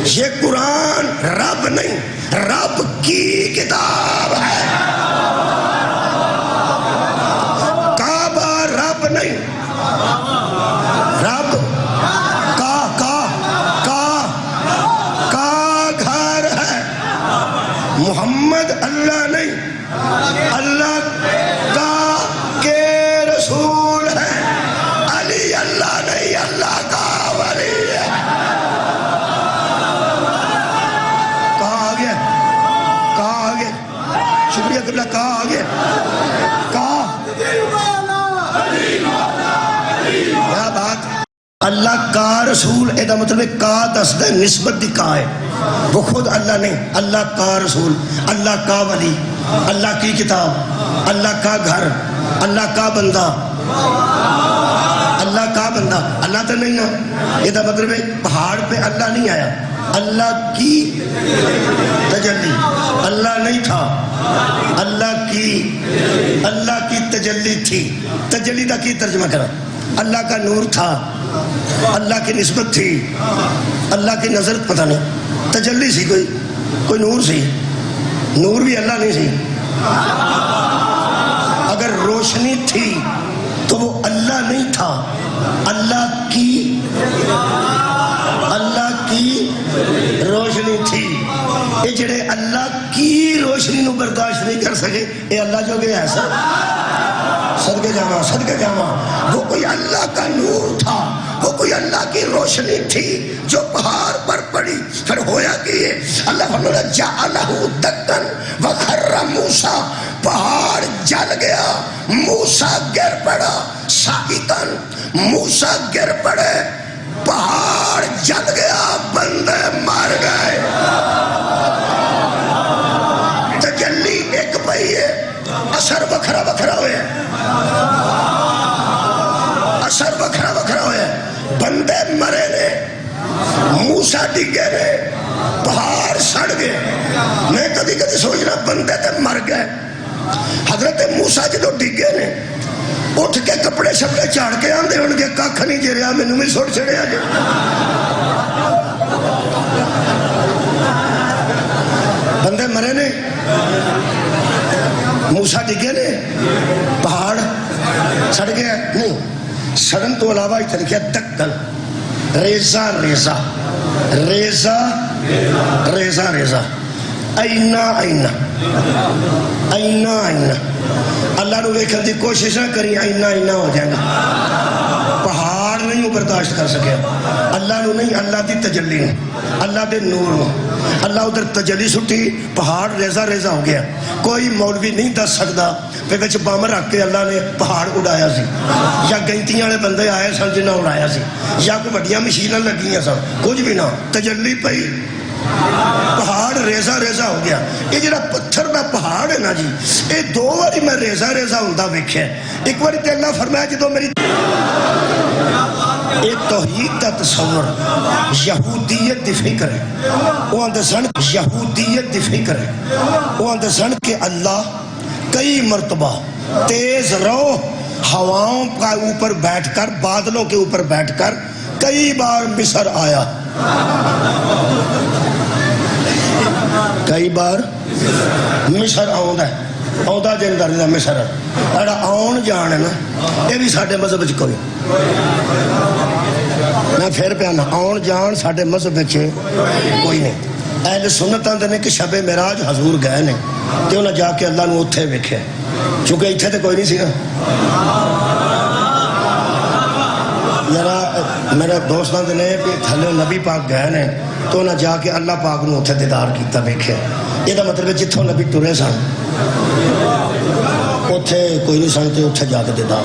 یہ قرآن رب نہیں، رب کی کتاب ہے۔ کعبہ رب نہیں، رب کا گھر ہے۔ محمد اللہ نہیں، اللہ کا کے رسول ہے۔ علی اللہ نہیں، اللہ کا ولی ہے۔ کہاں آگیا؟ کہاں آگیا؟ شکریہ قبلہ، کہاں آگیا؟ کہاں؟ کیا بات؟ اللہ کا رسول، اے دا مطلب ہے کا دس دے نسبت دی کا ہے، وہ خود اللہ نہیں، اللہ کا رسول، اللہ کا ولی، اللہ کی کتاب، اللہ کا گھر، اللہ کا بندہ، اللہ کا بندہ، اللہ تو نہیں نا۔ یہ دا مطلب ہے پہاڑ پہ اللہ نہیں آیا، اللہ کی تجلی، اللہ نہیں تھا، اللہ کی تجلی تھی۔ تجلی دا کی ترجمہ کرا؟ اللہ کا نور تھا، اللہ کی نسبت تھی، اللہ کی نظر پتہ نہیں، تجلی سی، کوئی نور سی، نور بھی اللہ نہیں سی۔ اگر روشنی تھی تو وہ اللہ نہیں تھا، اللہ کی روشنی تھی۔ یہ جڑے اللہ کی روشنی نو برداشت نہیں کر سکے، یہ اللہ جو گیا ایسا صدقے جاواں، وہ کوئی اللہ کا نور تھا، وہ کوئی اللہ کی روشنی تھی جو پہاڑ پر پڑی۔ پھر ہویا کہ اللہ فرمایا جعلہ دکن وخر موسیٰ، پہاڑ جل گیا، موسیٰ گر پڑا، ساقطن، موسیٰ گر پڑے، پہاڑ جل گیا، بندے مر گئے۔ تجلی ایک پئی ہے، اثر وکھرا وکھرا ہوئے، اثر وکھرا وکھرا ہوئے، بندے مرے نے، موسیٰ ڈگے نے، پہاڑ سڑ گئے۔ میں کدی کدی سوچنا بندے تے مر گئے۔ حضرت موسیٰ جدو ڈگے نے، اٹھ کے کپڑے شپڑے چاڑ کے آندے ان کے ککھ نہیں جے رہا، مینوں بھی سٹ چھڑیا جے۔ بندے مرے نے، موسیٰ ڈگے نے، پہاڑ سڑ گیا نہیں، سڑن تو علاوہ ہی طریقہ دکن، ریزہ ریزہ ریزہ ریزہ ریزہ، اینا اینا اینا اینا۔ اللہ نو ویکھن دی کوشش نہ کری، اینا اینا ہو جائے گا۔ پہاڑ نہیں وہ برداشت کر سکے، اللہ نو نہیں، اللہ دی تجلی نو، اللہ دے نور نو۔ اللہ ادھر تجلی سٹی، پہاڑ ریزہ ریزہ ہو گیا۔ کوئی مولوی نہیں دس سکتا پہ وچ بم رکھ کے اللہ نے پہاڑ اڑایا سی، یا گنتیاں والے بندے آئے سن جنہاں اڑایا سی، یا کوئی وڈیاں مشیناں لگیاں سن، کچھ بھی نہ، تجلی پئی، پہاڑ ریزہ ریزہ ہو گیا۔ یہ جڑا پتھر دا پہاڑ ہے نا جی، یہ دو باری میں ریزہ ریزہ ہوندا ویکھیا۔ ایک باری تے اللہ فرمایا جدوں میری یہ توحید دا تصور یہودیت دی فکر ہے، وہ اندر سن یہودیت دی فکر ہے، وہ اندر سن کہ اللہ کئی مرتبہ تیز رو ہواؤں کا اوپر بیٹھ کر، بادلوں کے اوپر بیٹھ کر کئی بار مصر آیا، کئی بار مصر آوندا ہے، آوندا جندر دا مصر اڑا آن جان ہے نا، یہ بھی ساڈے مذہب وچ کوئی، میں پھر پہ آنا، آن جان ساڈے مذہب وچ کوئی نہیں۔ اہل سنت آندے نے کہ شب معراج حضور گئے نے تے انہاں جا کے اللہ نو اوتھے ویکھیا، چونکہ ایتھے تے کوئی نہیں سی نا. یار میرے دوست آندے نے کہ تھلے نبی پاک گئے نے تو انہاں جا کے اللہ پاک نو اوتھے دیدار کیتا ویکھیا. یہ مطلب ہے جتھوں نبی ٹرے سن اوتھے کوئی نہیں سن تے اوتھے جا کے دیدار.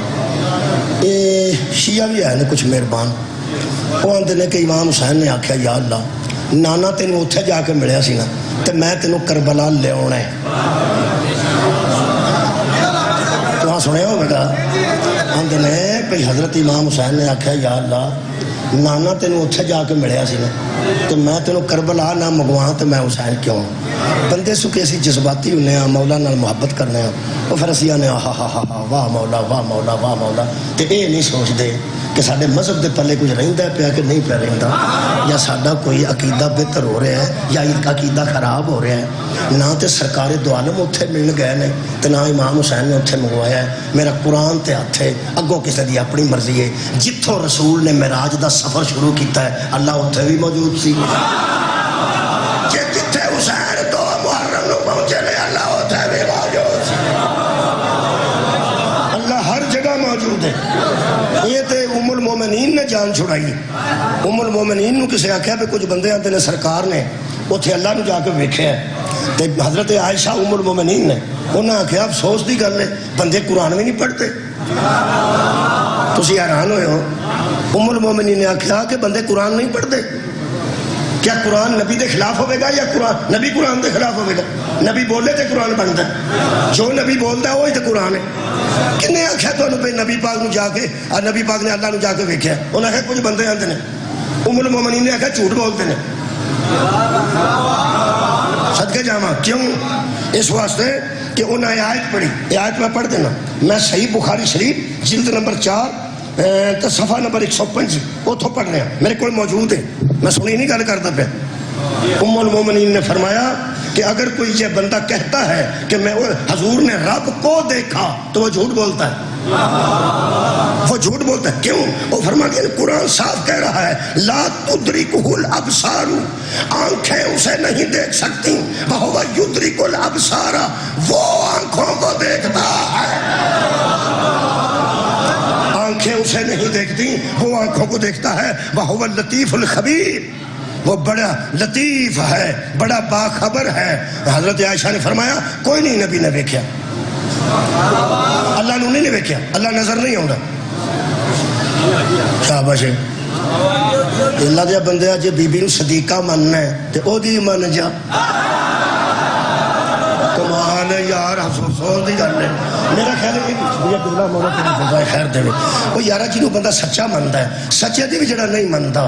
یہ شیعہ بھی ہے نا کچھ مہربان، وہ آندے نے کہ امام حسین نے آکھیا یا اللہ نانا تینوں اوتھے جا کے ملیا سی نا تے میں تینوں کربلا لے آنا ہے. تو سنیا ہو بیٹا آندے نے کہ حضرت امام حسین نے آکھیا یا اللہ نانا تینوں اوتھے جا کے ملیا سی نا تو میں تینوں کربلا نہ منگواں تو میں حسین کیوں. بندے سکے اسی جذباتی ہونے ہیں، مولا نال محبت کرنے ہیں، وہ پھر اسی آنے ہا ہا ہا واہ مولا واہ مولا واہ مولا. تے اے نہیں سوچ دے کہ ساڈے مذہب دے پلے کچھ رہندا ہے پیا کہ نہیں پیا رہندا، یا ساڈا کوئی عقیدہ بہتر ہو رہا ہے یا عقیدہ خراب ہو رہا ہے. نہ تے سرکار دو عالم اتھے ملن گئے نے تے نہ امام حسین نے اتھے منگوایا ہے. میرا قرآن تے ہاتھ ہے، اگوں کسی دی اپنی مرضی ہے. جتھوں رسول نے معراج دا سفر شروع کیتا ہے اللہ اتھے بھی موجود سی. جتھے حسین تو محرم نو پہنچے نے اللہ اتھے بھی موجود سی. اللہ ہر جگہ موجود ہے. یہ تے ام المومنین نے جان چھڑائی. ام المومنین نو کسے آکھیا پہ کچھ بندے آتے نے سرکار نے اتھے اللہ نو جا کے ویکھیا ہے تے حضرت عائشہ ام المومنین نے انہاں آکھیا افسوس دی گل ہے بندے قرآن بھی نہیں پڑھتے. تسی حیران ہوئے ہو. ام المومنین نے آکھیا کہ بندے قرآن نہیں پڑھتے. کیا قرآن نبی دے خلاف ہوئے گا یا قرآن نبی قرآن دے خلاف ہوئے گا؟ نبی بولے تے قرآن بنتا ہے، جو نبی بولتا ہے وہی تے قرآن ہے. کنے آکھیا تو پہ نبی پاک نو جا کے نبی پاک نے اللہ نو جا کے ویکھیا؟ انہاں آکھیا کچھ بندے آندے نے. ام المومنین نے آکھیا جھوٹ بولتے نے. صدقے جاواں کیوں؟ اس واسطے کہ انہاں آیت پڑھی. یہ آیت میں پڑھ دینا، میں صحیح بخاری شریف جلد نمبر 4 تو صفحہ نمبر 105 اتھوں پڑھ رہا میرے کو موجود ہے، میں سنی نہیں گل کرتا پہ. ام المومنین نے فرمایا کہ اگر کوئی یہ بندہ کہتا ہے کہ میں حضور نے رب کو دیکھا تو وہ جھوٹ بولتا ہے. وہ جھوٹ بولتا ہے. کیوں؟ وہ فرماتے ہیں قرآن صاف کہہ رہا ہے لا تدرکہ الابصار، آنکھیں اسے نہیں دیکھ سکتی، وہو یدرک الابصار، وہ آنکھوں کو دیکھتا ہے. آنکھیں اسے نہیں دیکھتی، وہ آنکھوں کو دیکھتا ہے. وہو اللطیف الخبیر، وہ بڑا لطیف ہے، بڑا باخبر ہے. حضرت عائشہ نے فرمایا کوئی نہیں نبی نے ویکھیا، اللہ نے نہیں ویکھیا، اللہ نظر نہیں آؤں. شاباش. اللہ دیا بندے جی بی بی نو صدیقہ مننا ہے تے او دی من جا. کمال ہے یار، افسوس دی گل ہے. میرا خیال ہے کہ دلہ مولا تیری جزائے خیر دے. وہ یارہ جنہوں بندہ سچا منتا ہے، سچے دی بھی جڑا نہیں منتا.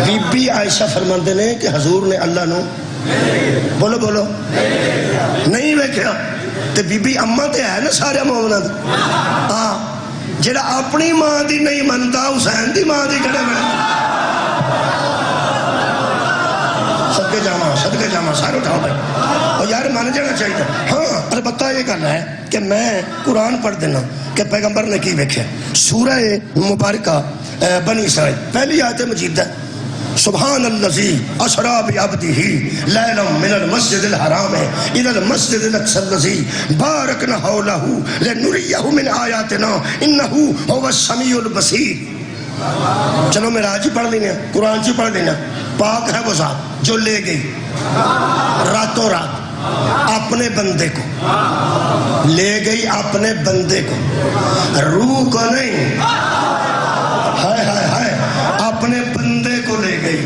بی بی عائشہ فرماندے نے کہ حضور نے اللہ نو بولو بولو نہیں ویکھیا. تے بی بی اماں تے ہے نا سارے مومناں دی. ہاں جڑا اپنی ماں دی نہیں منتا حسین دی ماں دی کڑے میں. صدقے جاواں سارے اٹھاؤ بھائی. اور یار مان جانا چاہیے. ہاں البتہ یہ گل ہے کہ میں قرآن پڑھ دینا کہ پیغمبر نے کی ویکھیا. سورہ مبارکہ بنی اسرائیل پہلی آیت مجید ہے سبحان الذی اسری بعبدہ لیلا من المسجد الحرام الی المسجد الاقصی الذی بارکنا حولہ لنریہ من آیاتنا انہ هو السمیع البصیر. چلو معراج ہی پڑھ لینا، قرآن ہی پڑھ لینا. پاک ہے وہ ذات جو لے گئی راتوں رات اپنے بندے کو، لے گئی اپنے بندے کو، روح کو نہیں، ہائے ہائے ہائے، اپنے بندے کو لے گئی،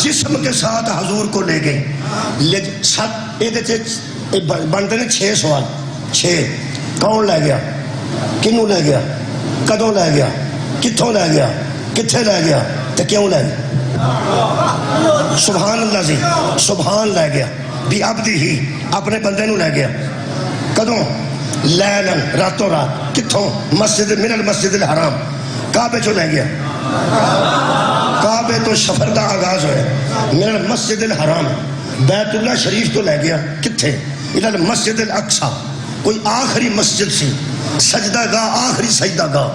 جسم کے ساتھ حضور کو لے گئی. بنتے نے 6 سوال. 6 کون لے گیا، کنوں لے گیا، کدوں لے گیا، کتھوں لے گیا، کتھے لے گیا تو کیوں لے گیا. سبحان اللہ جی، سبحان لے گیا بھی عبدہ ہی اپنے بندے نو لے گیا. کدوں؟ لیلن راتوں رات. کتھوں؟ مسجد من المسجد الحرام، کعبے چو لے گیا. کعبے تو سفر دا آغاز ہوئے. من المسجد الحرام بیت اللہ شریف تو لے گیا. کتھے؟ الی المسجد الاقصی، کوئی آخری مسجد سی، سجدہ گاہ آخری سجدہ گاہ،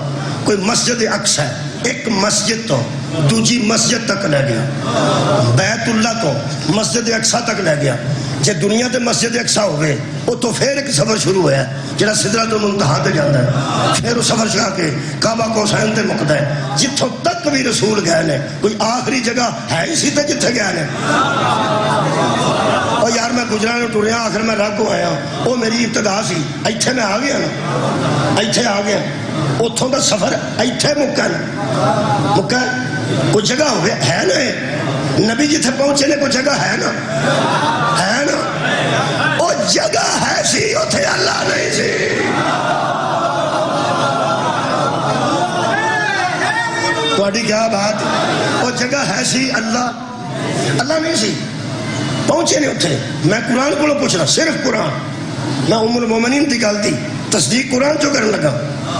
کوئی مسجد اقصی. ایک مسجد تو دوجی مسجد تک لے گیا، بیت اللہ تو مسجد اقصی تک لے گیا۔ جے دنیا تے مسجد اقصی ہوئے وہ تو پھر ایک سفر شروع ہوا ہے جڑا سدرۃ المنتہا تے جاندا ہے، پھر وہ سفر جا کے کعبہ قوسین تے مکدا ہے۔ جتھوں تک بھی رسول گئے نے کوئی آخری جگہ ہے اسی تے جتھے گئے نے۔ اور یار میں گجران ٹریا آخر میں رگ کو آیا، وہ میری ابتدا سی، ایتھے میں آ گیا نا، ایتھے آ گیا، اتھوں دا سفر ایتھے مکا نا، مکا کوئی جگہ ہوئے ہے نا، نبی جتھے پہنچے نے کوئی جگہ ہے نا، ہے نا، وہ جگہ ہے سی اتھے اللہ نہیں سی۔ تھوڑی کیا بات، وہ جگہ ہے سی اللہ نہیں سی، پہنچے نہیں اتھے۔ میں قرآن کو پوچھنا، صرف قرآن، میں ام المومنین دی گل دی تصدیق قرآن جو کرنے لگا،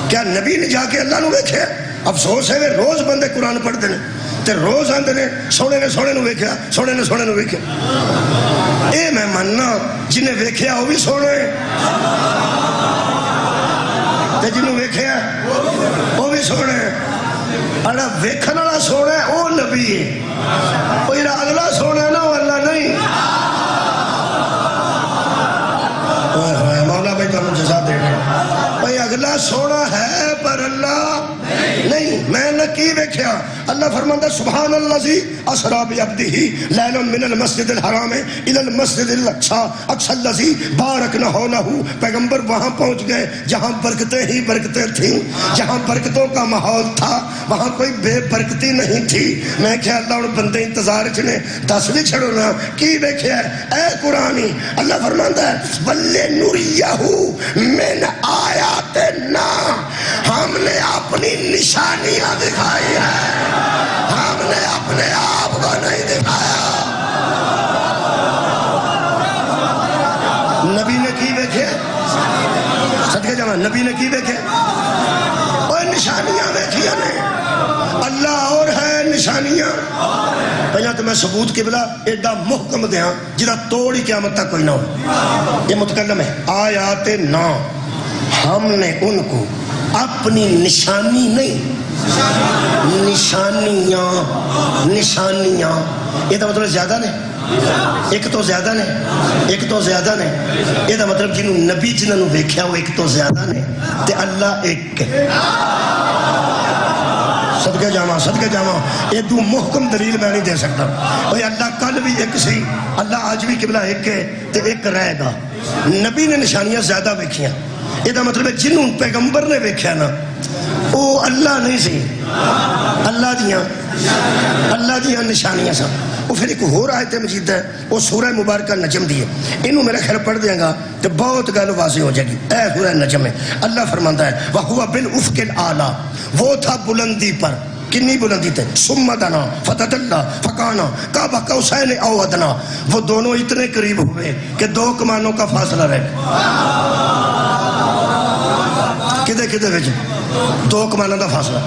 کیا نبی نے جا کے اللہ نو ویکھیا؟ افسوس ہے روز بندے قرآن پڑھتے ہیں تے روز آندے نے سونے نے سونے نو ویکھیا، سونے نے سونے نو ویکھیا۔ اے میں مننا جنہیں ویکھیا وہ بھی سونے تے جنہوں ویکھیا وہ بھی سونے، اڑا ویکھن والا سونا ہے وہ نبی ہے، وہ اگلا سونا ہے نا وہ اللہ نہیں۔ مولا بھائی تمہیں جزا دے گا، بھائی اگلا سونا ہے پر اللہ نہیں۔ میں نے کی ویکھیا؟ اللہ فرماتا سبحان الذی اسری بعبدہ لیلا من المسجد الحرام الی المسجد الاقصی اقصی الذی بارکنا حولہ۔ پیغمبر وہاں پہنچ گئے جہاں برکتیں ہی برکتیں تھیں، جہاں برکتوں کا ماحول تھا وہاں کوئی بے برکتی نہیں تھی۔ میں کہا اللہ اور بندے انتظار چنے دس بھی چھڑو نا کی ویکھیا اے قرآنی؟ اللہ فرماتا ہے وَلِنُرِيَّهُ مِنْ آیَاتِنَا، ہم نے اپنی نشانیاں دکھائی ہیں، ہم نے اپنے آپ کو نہیں دکھایا۔ نبی نے کی دیکھے؟ صدقے جانا نبی نے کی دیکھے؟ اور نشانیاں دیکھیا نے، اللہ اور ہے نشانیاں۔ پہلا تو میں ثبوت قبلہ ایڈا محکم دیاں جدہ توڑی قیامت تک کوئی نہ ہو۔ یہ متکلم ہے آیات نا، ہم نے ان کو اپنی نشانی نہیں، نشانیاں یہ تو مطلب زیادہ نے، ایک تو زیادہ نے، ایک تو زیادہ نے، یہ تو مطلب جنہوں نبی جنہوں ویکھیا وہ ایک تو زیادہ نے تے اللہ ایک ہے۔ صدقے جاواں یہ تو محکم دلیل میں نہیں دے سکتا۔ بھئی اللہ کل بھی ایک سی، اللہ آج بھی قبلہ ایک ہے تے ایک رہے گا۔ نبی نے نشانیاں زیادہ ویکھیاں، یہ تو مطلب ہے جنہوں پیغمبر نے ویکھیا نا وہ اللہ نہیں سی، اللہ دیاں نشانیاں سا۔ وہ پھر ایک اور آیت مجید ہے وہ سورہ مبارکہ نجم دی ہے، انہوں میرا خیر پڑھ دیں گا تو بہت گل واضح ہو جائے گی۔ اے سورہ نجم ہے، اللہ فرماتا ہے وَهُوَ بِالْأُفْقِ الْأَعْلَىٰ، وہ تھا بلندی پر، کنی بلندی تھے، ثُمَّ دَنَا فَتَدَلَّىٰ فَكَانَ قَابَ قَوْسَيْنِ أَوْ أَدْنَىٰ، وہ دونوں اتنے قریب ہوئے کہ دو کمانوں کا فاصلہ رہ کدے ویچ دو کمانوں کا فاصلہ۔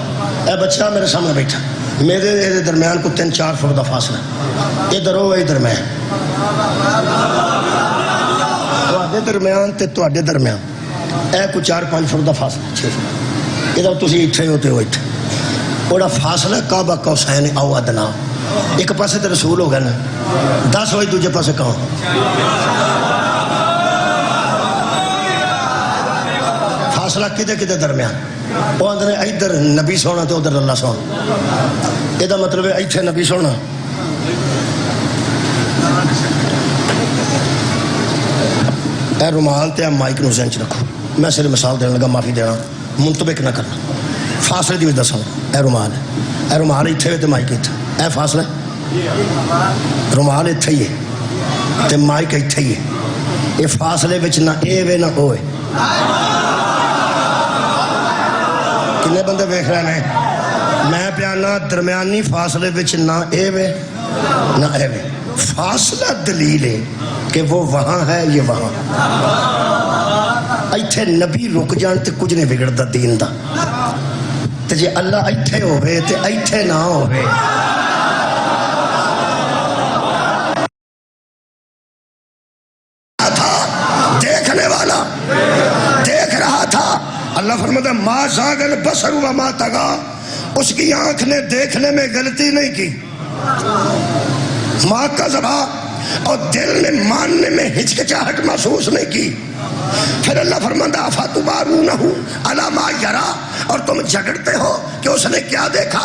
اے بچہ میرے سامنے بیٹھا، میرے درمیان کو 3-4 فٹ کا فاصلہ، ادھر ہو ادھر میں، تواڈے درمیان تے تواڈے درمیان اے کوئی 4-5 فٹ کا فاصلہ، 6 فٹ، ادھر تسی اتھے ہوتے ہو اتھے، اوڑا فاصلہ قاب قوسین او ادنا، ایک پاسے تے رسول ہو گئے نا، 10 ہوئی دوجے پاسے کہاں؟ فاصلہ کدے درمیان، وہ اندر ادھر نبی سونا تو ادھر اللہ سونا، یہ مطلب ہے ایتھے نبی سونا، اے رومال تے مائک نو ذہن چ رکھو، میں صرف مثال دینے لگا، معافی دینا، منطبق نہ کرنا، فاصلے دی بھی دساں، اے رومال ایتھے تے مائک ایتھے، اے فاصلہ رومال ایتھے ہی ہے تے مائک ایتھے ہی ہے، یہ فاصلے وچ نہ اے وے نہ او ہے۔ کنے بندے ویکھ رہے ہیں؟ میں پیانا درمیانی فاصلے وچ نہ اے وے نہ اے وے، فاصلہ دلیل ہے کہ وہ وہاں ہے یہ وہاں، ایتھے نبی رک جان تے کچھ نہیں بگڑتا دین دا، تے جے اللہ ایتھے ہوئے تے ایتھے نہ ہوئے۔ دیکھنے والا دیکھ رہا تھا، اللہ فرماتا ہے ما زاغ البصر وما طغى، اس کی آنکھ نے دیکھنے میں غلطی نہیں کی، ماں کا ذبح اور دل نے ماننے میں ہچکچاہٹ محسوس نہیں کی۔ پھر اللہ فرماتا افتمارونہ علی ما یری، اور تم جھگڑتے ہو کہ اس نے کیا دیکھا۔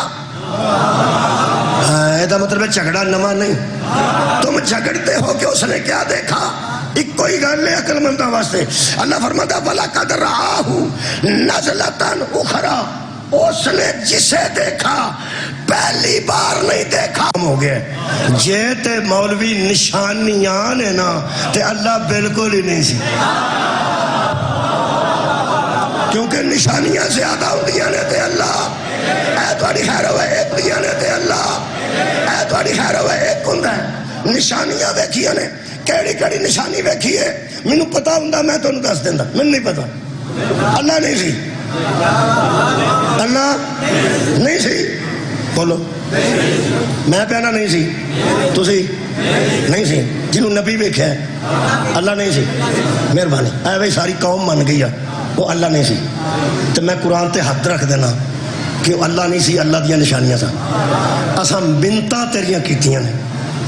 ایسا مطلب ہے جھگڑا نواں نہیں، تم جھگڑتے ہو کہ اس نے کیا دیکھا۔ ایک کوئی گل ہے عقل منداں واسطے۔ اللہ فرماتا وَلَقَدْ رَآهُ نَزْلَةً أُخْرَىٰ، اس نے جسے دیکھا پہلی بار نہیں دیکھا۔ ہو گیا جے تے مولوی نشانیاں نے نا تے اللہ بالکل ہی نہیں سی، کیونکہ نشانیاں زیادہ ہوندیاں نے تے اللہ اے تہاڈی خیر ہوئے ایک ہوندیاں نے تے اللہ اے تہاڈی خیر ہوئے ایک ہوندا ہے۔ نشانیاں ویکھیاں نے، کیڑی کیڑی نشانی ویکھی ہے مینوں پتہ ہوندا میں تانوں دس دیندا، مینوں نہیں پتہ۔ اللہ نہیں سی، اللہ نہیں سی، بولو میں پہنا نہیں سی، تسی نہیں سی، جنہوں نبی ویکھیا ہے اللہ نہیں سی، مہربانی اے بھائی ساری قوم من گئی ہے وہ اللہ نہیں سی، تو میں قرآن تے ہاتھ رکھ دینا کہ وہ اللہ نہیں سی، اللہ دیا نشانیاں سن۔ اساں منتاں تیریاں کیتیاں نے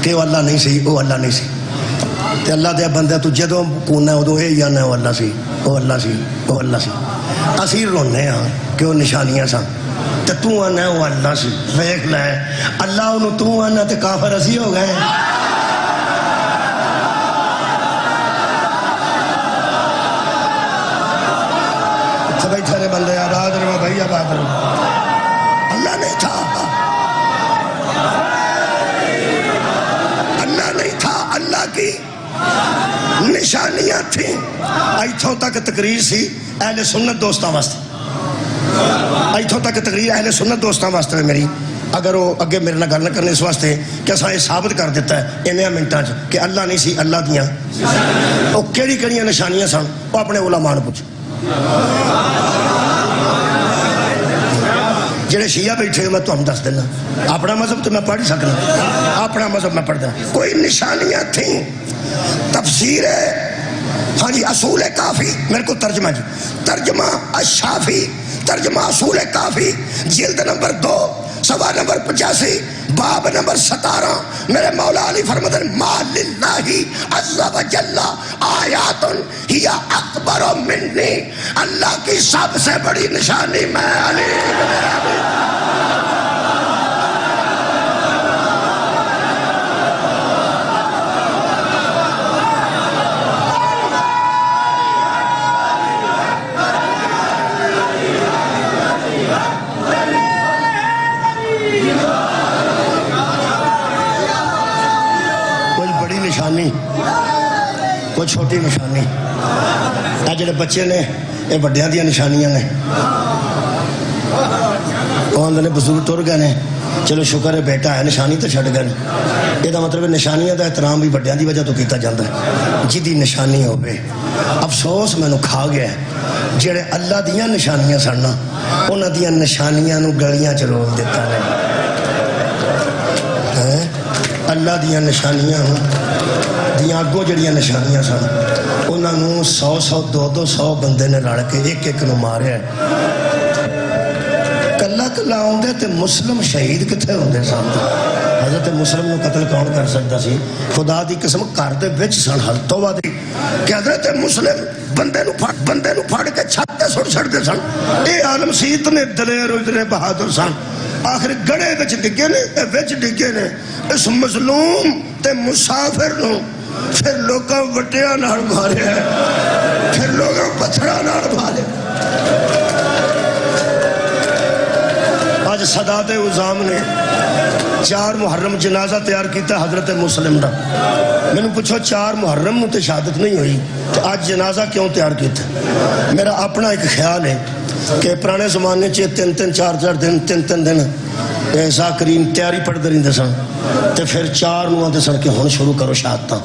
کہ وہ اللہ نہیں سی، وہ اللہ نہیں سی، تے اللہ دیا بندہ تو جدوں کونا ادو یہ جانا وہ اللہ سی، وہ اللہ سی، وہ اللہ سی۔ اسی رونے ہاں کہ وہ نشانیاں سن تے تو آنا وہ اللہ سی۔ ویکھ لے اللہ انہوں تو آنا تے کافر اسی ہو گئے۔ بیٹھے رہے بندے آباد رہو بھائی آباد رہو، اللہ نہیں تھا، اللہ نہیں تھا، اللہ کی نشانیاں تھیں۔ ایتھوں تک تقریر سی اہل سنت دوستاں واسطے، ایتھوں تک تقریر اہل سنت دوستاں واسطے میری، اگر وہ اگے میرے نہ گل نہ کرنے اس واسطے کہ اساں یہ ثابت کر دیتا ہے انہاں منٹاں کہ اللہ نہیں سی، اللہ دیاں وہ کیڑی کیڑیاں نشانیاں سن وہ اپنے علماء نے پوچھو۔ جڑے شیعہ بیٹھے میں تو ہم دس دینا، اپنا مذہب تو میں پڑھ سکنا، اپنا مذہب میں پڑھ دینا۔ کوئی نشانیاں تھیں، تفسیر ہے ہاں جی اصول کافی، میرے کو ترجمہ جی ترجمہ الشافی، ترجمہ اصول کافی، جلد نمبر 2 صفحہ نمبر 85 باب نمبر 17، میرے مولا علی فرماتے ہیں ما للہ عز و جل آیات ہی اکبر منی، اللہ کی سب سے بڑی نشانی میں علی بن ابی۔ کوئی چھوٹی نشانی، اے جڑے بچے نے یہ بڑیاں دیا نشانیاں نے، آندے نے بزرگ ٹر گئے نے، چلو شکر ہے بیٹا ہے نشانی تو چھڑ گئے، یہ مطلب نشانیاں دا احترام بھی بڑیاں دی وجہ تو کیتا جاتا ہے، جدی نشانی ہوئے۔ افسوس میں نو کھا گیا ہے جڑے اللہ دیاں نشانیاں سننا انہاں دیاں نشانیاں نو گلیاں چ رول دیتا ہے۔ اللہ دیاں نشانیاں دیاں اگوں جڑیاں نشانیاں سن انہاں نو 100 200 بندے نے لڑ کے ایک ایک نو ماریا ہے۔ کلا کلا آؤندے تے مسلم شہید کتنے ہوندے سن؟ حضرت مسلم نو قتل کون کر سکتا سی؟ خدا دی قسم کر دے وچ سن حد تو بعد کہ حضرت مسلم بندے نو پھڑ کے چھت تے سٹ چھڑدے سن۔ اے عالم سی اتنے دلیر اتنے بہادر سن، آخر گڑے وچ ڈگے نے، وچ ڈگے نے اس مظلوم تے مسافر نو پھر لوگاں وٹیاں نال ماریا، پھر لوگاں پتھراں نال ماریا۔ آج سادات عظام نے 4 محرم جنازہ تیار کیتا حضرت مسلم دا۔ میں نے پوچھو 4 محرم نو تے شہادت نہیں ہوئی تو آج جنازہ کیوں تیار کیتا؟ میرا اپنا ایک خیال ہے کہ پرانے زمانے چ 3 4 دن 3 دن ذاکرین تیاری پڑھتے رہتے سن، تو پھر 4 نو آتے سن کہ ہن شروع کرو شہادتاں،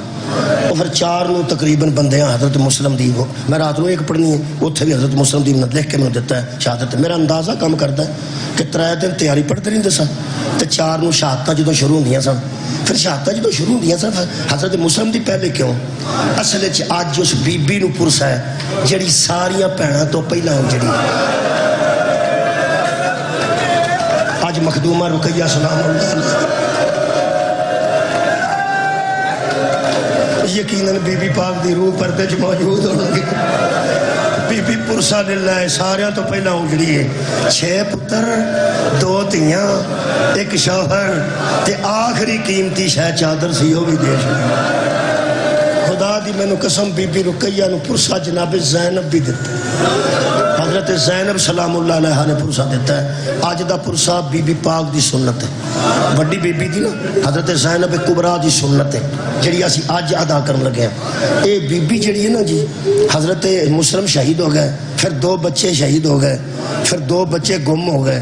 وہ پھر 4 نو تقریباً بندے ہیں حضرت مسلم دی، میں رات نو ایک پڑھنی ہے اتنے بھی حضرت مسلم دی لکھ کے میں دیتا ہے شہادت۔ میرا اندازہ کم کرتا ہے کہ 3 دن تیاری پڑھتے رہتے سن تو 4 نو شہادتاں جدوں شروع ہوندیاں سن، پھر شہادتاں جدوں شروع ہوندیاں سن حضرت مسلم دی پہلے کیوں؟ اصل وچ اج اس بی بی نو پرسا ہے جڑی ساریاں بھیناں تو پہلاں جڑی اج مخدومہ رقیہ سلام اللہ علیہ یقیناً بی بی پاک دی روح پردے چ موجود ہونگی. بی بی پرسا للہ ہے ساریاں تو پہلا اجڑی ہے. 6 پتر 2 دھیاں 1 شوہر تے آخری قیمتی شے چادر سی وہ بھی دے چھوڑی. خدا دی مینوں قسم بی بی رقیہ نو پرسا جناب زینب بھی دیتا. حضرت زینب سلام اللہ علیہ نے پرسا دیتا ہے. آج دا پرسا بی بی پاک دی سنت ہے. بڑی بی بی دی نا حضرت زینب کبرا دی سنت ہے جڑی اسی آج ادا کرن لگے ہیں. اے بی بی جڑی ہے نا جی حضرت مسلم شہید ہو گئے, پھر 2 بچے شہید ہو گئے, پھر 2 بچے گم ہو گئے,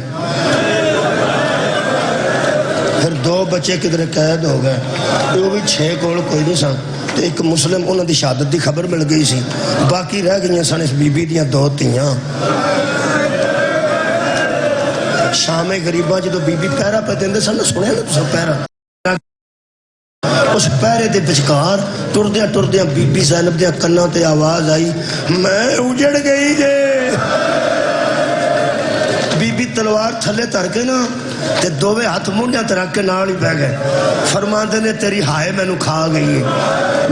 پھر 2 بچے کدھر قید ہو گئے. وہ بھی 6 کول کوئی نہیں سن. ایک مسلم انہوں دی شہادت دی خبر مل گئی سی. باقی رہ گئی سن اس بی بی دیاں 2 دھیاں. شام غریباں جدو بی بی پہرا پہ دیندے سن سنیا نا تساں پہرا, اس پہرے دے وچکار ٹردیاں ٹردیاں بی بی زینب دیاں کناں تے آواز آئی میں اجڑ گئی جے. بی بی تلوار تھلے تر کے نا تے 2 ہاتھ منڈیاں تے رکھ کے نال ہی بیٹھ گئے. فرماندے نے تیری ہائے مینوں کھا گئی ہے.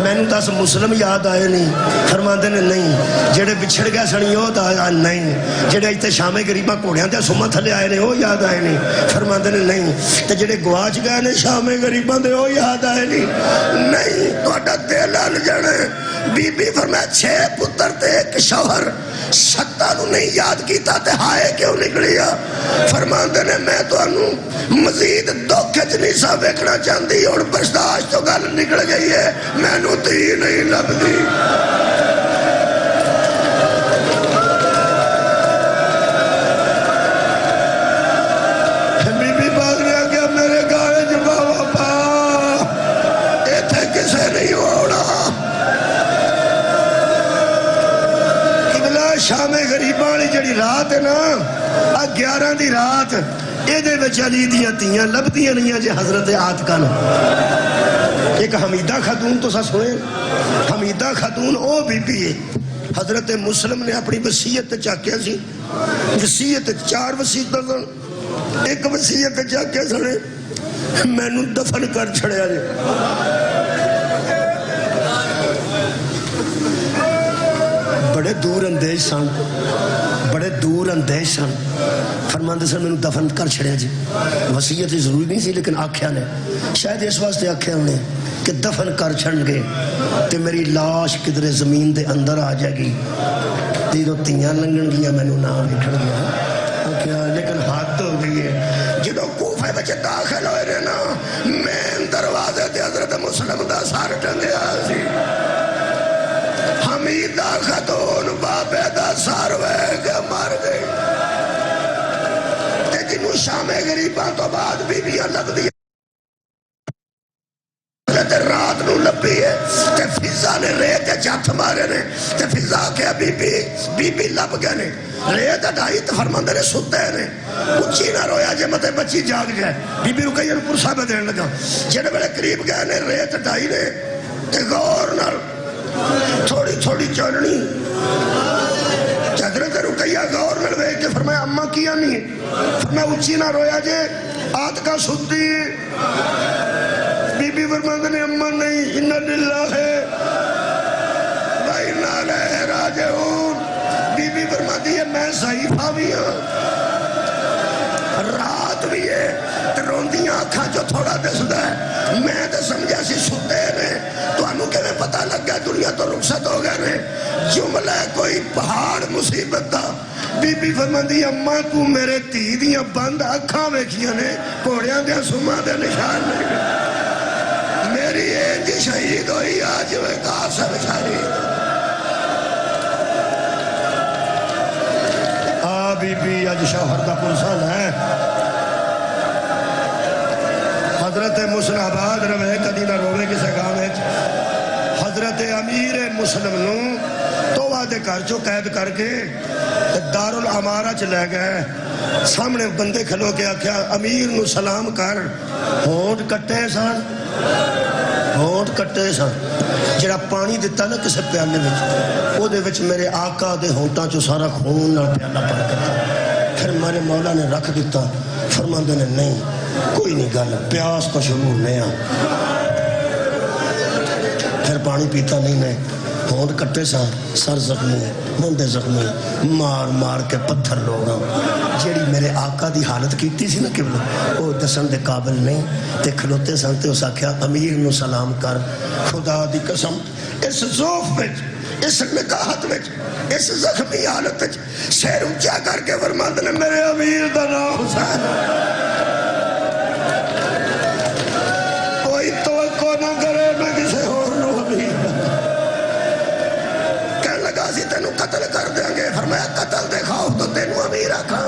مینوں دس مسلم یاد آئے نہیں؟ فرماندے نے نہیں. جڑے بچھڑ گئے سنی وہ نہیں. جڑے ایتھے شام غریباں گھوڑیاں تے سما تھلے آئے نے وہ یاد آئے نہیں؟ فرماندے نے نہیں. تے جڑے گواچ گئے نے شام غریباں دے وہ یاد آئے نہیں. تہاڈا دل ہل جانا. بی بی فرمایا 6 پتر تے 1 شوہر 7 نو نہیں یاد کیتا تے ہائے کیوں نکلیا؟ فرماندے نے میں تانوں مزید دکھ چ نہیں سا ویکھنا چاہندی. ہن برداشت تو گل نکل گئی ہے, مینوں تی نہیں لبدی. بی بی باغ نے آگیا میرے گاڑے چ باوا پا ایتھے کسے نہیں ہونا. قبلہ شام غریباں والی جڑی رات ہے نا 11 دی رات ایدے وچ علی دیاں تیاں لبدیاں نہیں جے حضرت عاتقہ نو. ایک حمیدہ خاتون تو سا سنے, حمیدہ خاتون او بی بی ہے. حضرت مسلم نے اپنی وصیت چاکیا سی. وصیت 4 وصیتاں سن. ایک وصیت چاکیا سنے مینوں دفن کر چھڑیا جے. بڑے دور اندیش سن, بڑے دور اندیش سن. فرماندے سن مینوں دفن کر چھڑیا جی. وصیت ضروری نہیں سی لیکن آکھیا نے شاید اس واسطے آکھیا نے کہ دفن کر چھڑن گے تے میری لاش کدھر زمین دے اندر آ جائے گی. تیرو تیاں لنگن گیا مینوں نہ ویکھن گیا. آکھیا لیکن حد ہو گئی ہے. جدو کوفے وچ داخل ہوئے نے نا مین دروازے تے حضرت مسلم دا سر ٹنگیا سی. حمیدہ خاتون بابے دا سر وے کے مر گئی. جنوں شام غریباں تو بعد بیبیاں لبدی رات نو لبی ہے تے فضا نے ریت چھ مارے نے تے فضا کیا بی بی لب گئے نے. ریت ہٹائی تے فرماندے نے ستے نے اچھی نہ رویا جے متے بچی جاگ جائے. بی بی رقیہ نوں پرسا پہ دین لگا. جڑے بڑے قریب گئے نے ریت ہٹائی نے تے غور نال تھوڑی تھوڑی چڑھنی. حضرت رقیہ غور نال ویکھ کے فرمایا اماں کیا نہیں؟ فرمایا اچھی نہ رویا جے عاتقہ ستی. بی بی فرماندے نے اماں نہیں انا للہ و انا الیہ راجعون. بی بی فرماتی ہے میں ضعیفہ بھی ہوں, رات بھی ہے تے روندیاں اکھاں جو تھوڑا دسدا ہے. میں تے سمجھا سی ستے نے تانوں کیویں پتہ لگ گیا دنیا تو رخصت ہو گئے نے؟ جملہ کوئی پہاڑ مصیبت دا. بی بی فرماندی اماں تو میرے دھی دیاں بند اکھاں ویکھیاں نے گھوڑیاں دیاں سماں دے نشان نہیں. میری انج شہید ہوئی آج میں قاسم شہید. بی بی اج شوہر دا پرسا ہے. حضرت مسلم آباد رہے کدی نہ روے کسے گاؤں وچ. حضرت امیر مسلم نو توبہ دے گھر چوں قید کر کے دارالعمارہ چ لے گئے. سامنے بندے کھلو کے آکھیا امیر نو سلام کر. ہونٹ کٹے سن, ہونٹ کٹے سن. جڑا پانی دیتا نا کسے پیالے وچ او دے وچ میرے آقا دے ہونٹاں چوں سارا خون نال پیالہ بھر گیا. پھر میرے مولا نے رکھ دیتا. فرماندے نے نہیں کوئی نہیں گل پیاس کو شروع نہیں پھر پانی پیتا نہیں نے ہونٹ کٹے سا سر زخمی موندے زخمی مار مار کے پتھر لوگاں جیڑی میرے آقا دی حالت کیتی سی نا قبلہ وہ دسن دے قابل نہیں تے کھلوتے سن تے اس آکھیا امیر نو سلام کر خدا دی قسم اس ذوف وچ اس نکاحت وچ اس زخمی حالت وچ سیر اونچا کر کے فرماندے نے میرے امیر دا نام حسین کوئی توقع نہ کرے میں کسے اور نو امیر کہنے تینوں قتل کر دیں گے فرمایا قتل دے خوف تو تینوں امیر آکھا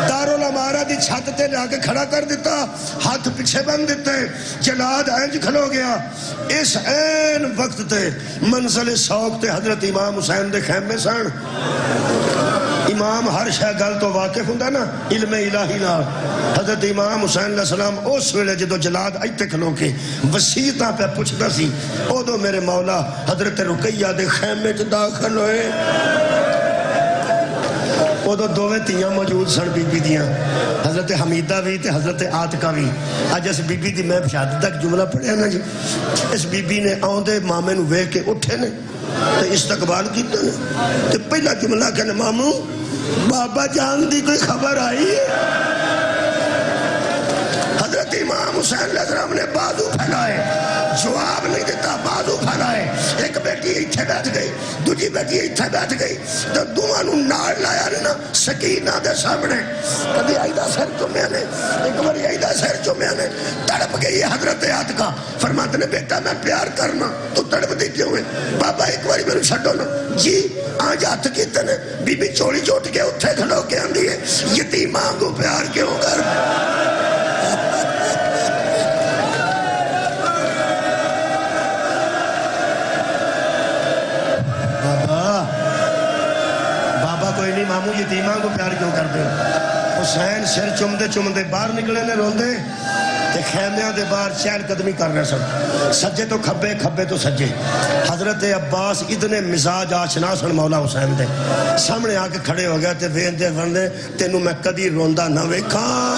دارالامارہ دی چھت تے جا کے کھڑا کر دیتا ہاتھ پیچھے بند دیتے جلاد اینج کھلو گیا اس این وقت تے منزل سوق تے حضرت امام حسین دے خیمے سن امام ہر شے گل تو واقف ہوندا نا علم الہی نال حضرت امام حسین علیہ السلام اس ویلے جدو جلاد ایتھے کھلو کے وسیعتاں پہ پوچھدا سی اودو میرے مولا حضرت رقیہ دے خیمے چ داخل ہوئے اودو دوویں تیاں موجود سن بی بی دیاں حضرت حمیدہ بھی تے حضرت عاتقہ بھی اج اس بی بی دی میں شہادت تک جملہ پڑھیا نا جی اس بی بی نے آوندے مامے نو ویکھ کے اٹھے نے تے استقبال کیتا نے تے پہلا جملہ کہنے مامو بابا جان دی کوئی خبر آئی ہے حضرت امام حسین علیہ السلام نے بازو پھیلائے جواب نہیں دیتا بازو پھیلائے ایک بیٹی ایتھے بیٹھ گئی دوجی بیٹی ایتھے بیٹھ گئی تو دوہاں نو نال لایا نے نا سکینہ دے سامنے کبھی آئیدہ سر چومیا نے ایک بار آئیدہ سر چومیا نے تڑپ گئی حضرت عاتقہ فرماتے نے بیٹا میں پیار کرنا تو تڑپ دی کیوں ہے بابا ایک باری میرے چھڑو نا جی آج ہاتھ کیتے نے بی بی چوڑی چوٹ کے اتھے کھلو کے آندھی ہے یتیماں کو پیار کیوں کر مامو یتیماں کو پیار کیوں کرتے حسین سر چمدے چمدے باہر نکلے نے روندے تے خیمیاں دے باہر چہل قدمی کر رہے سن سجے تو کھبے کھبے تو سجے حضرت عباس اتنے مزاج آشنا سن مولا حسین دے سامنے آ کے کھڑے ہو گیا تے ویندے فرندے تینوں میں کدی روندا نہ ویکھاں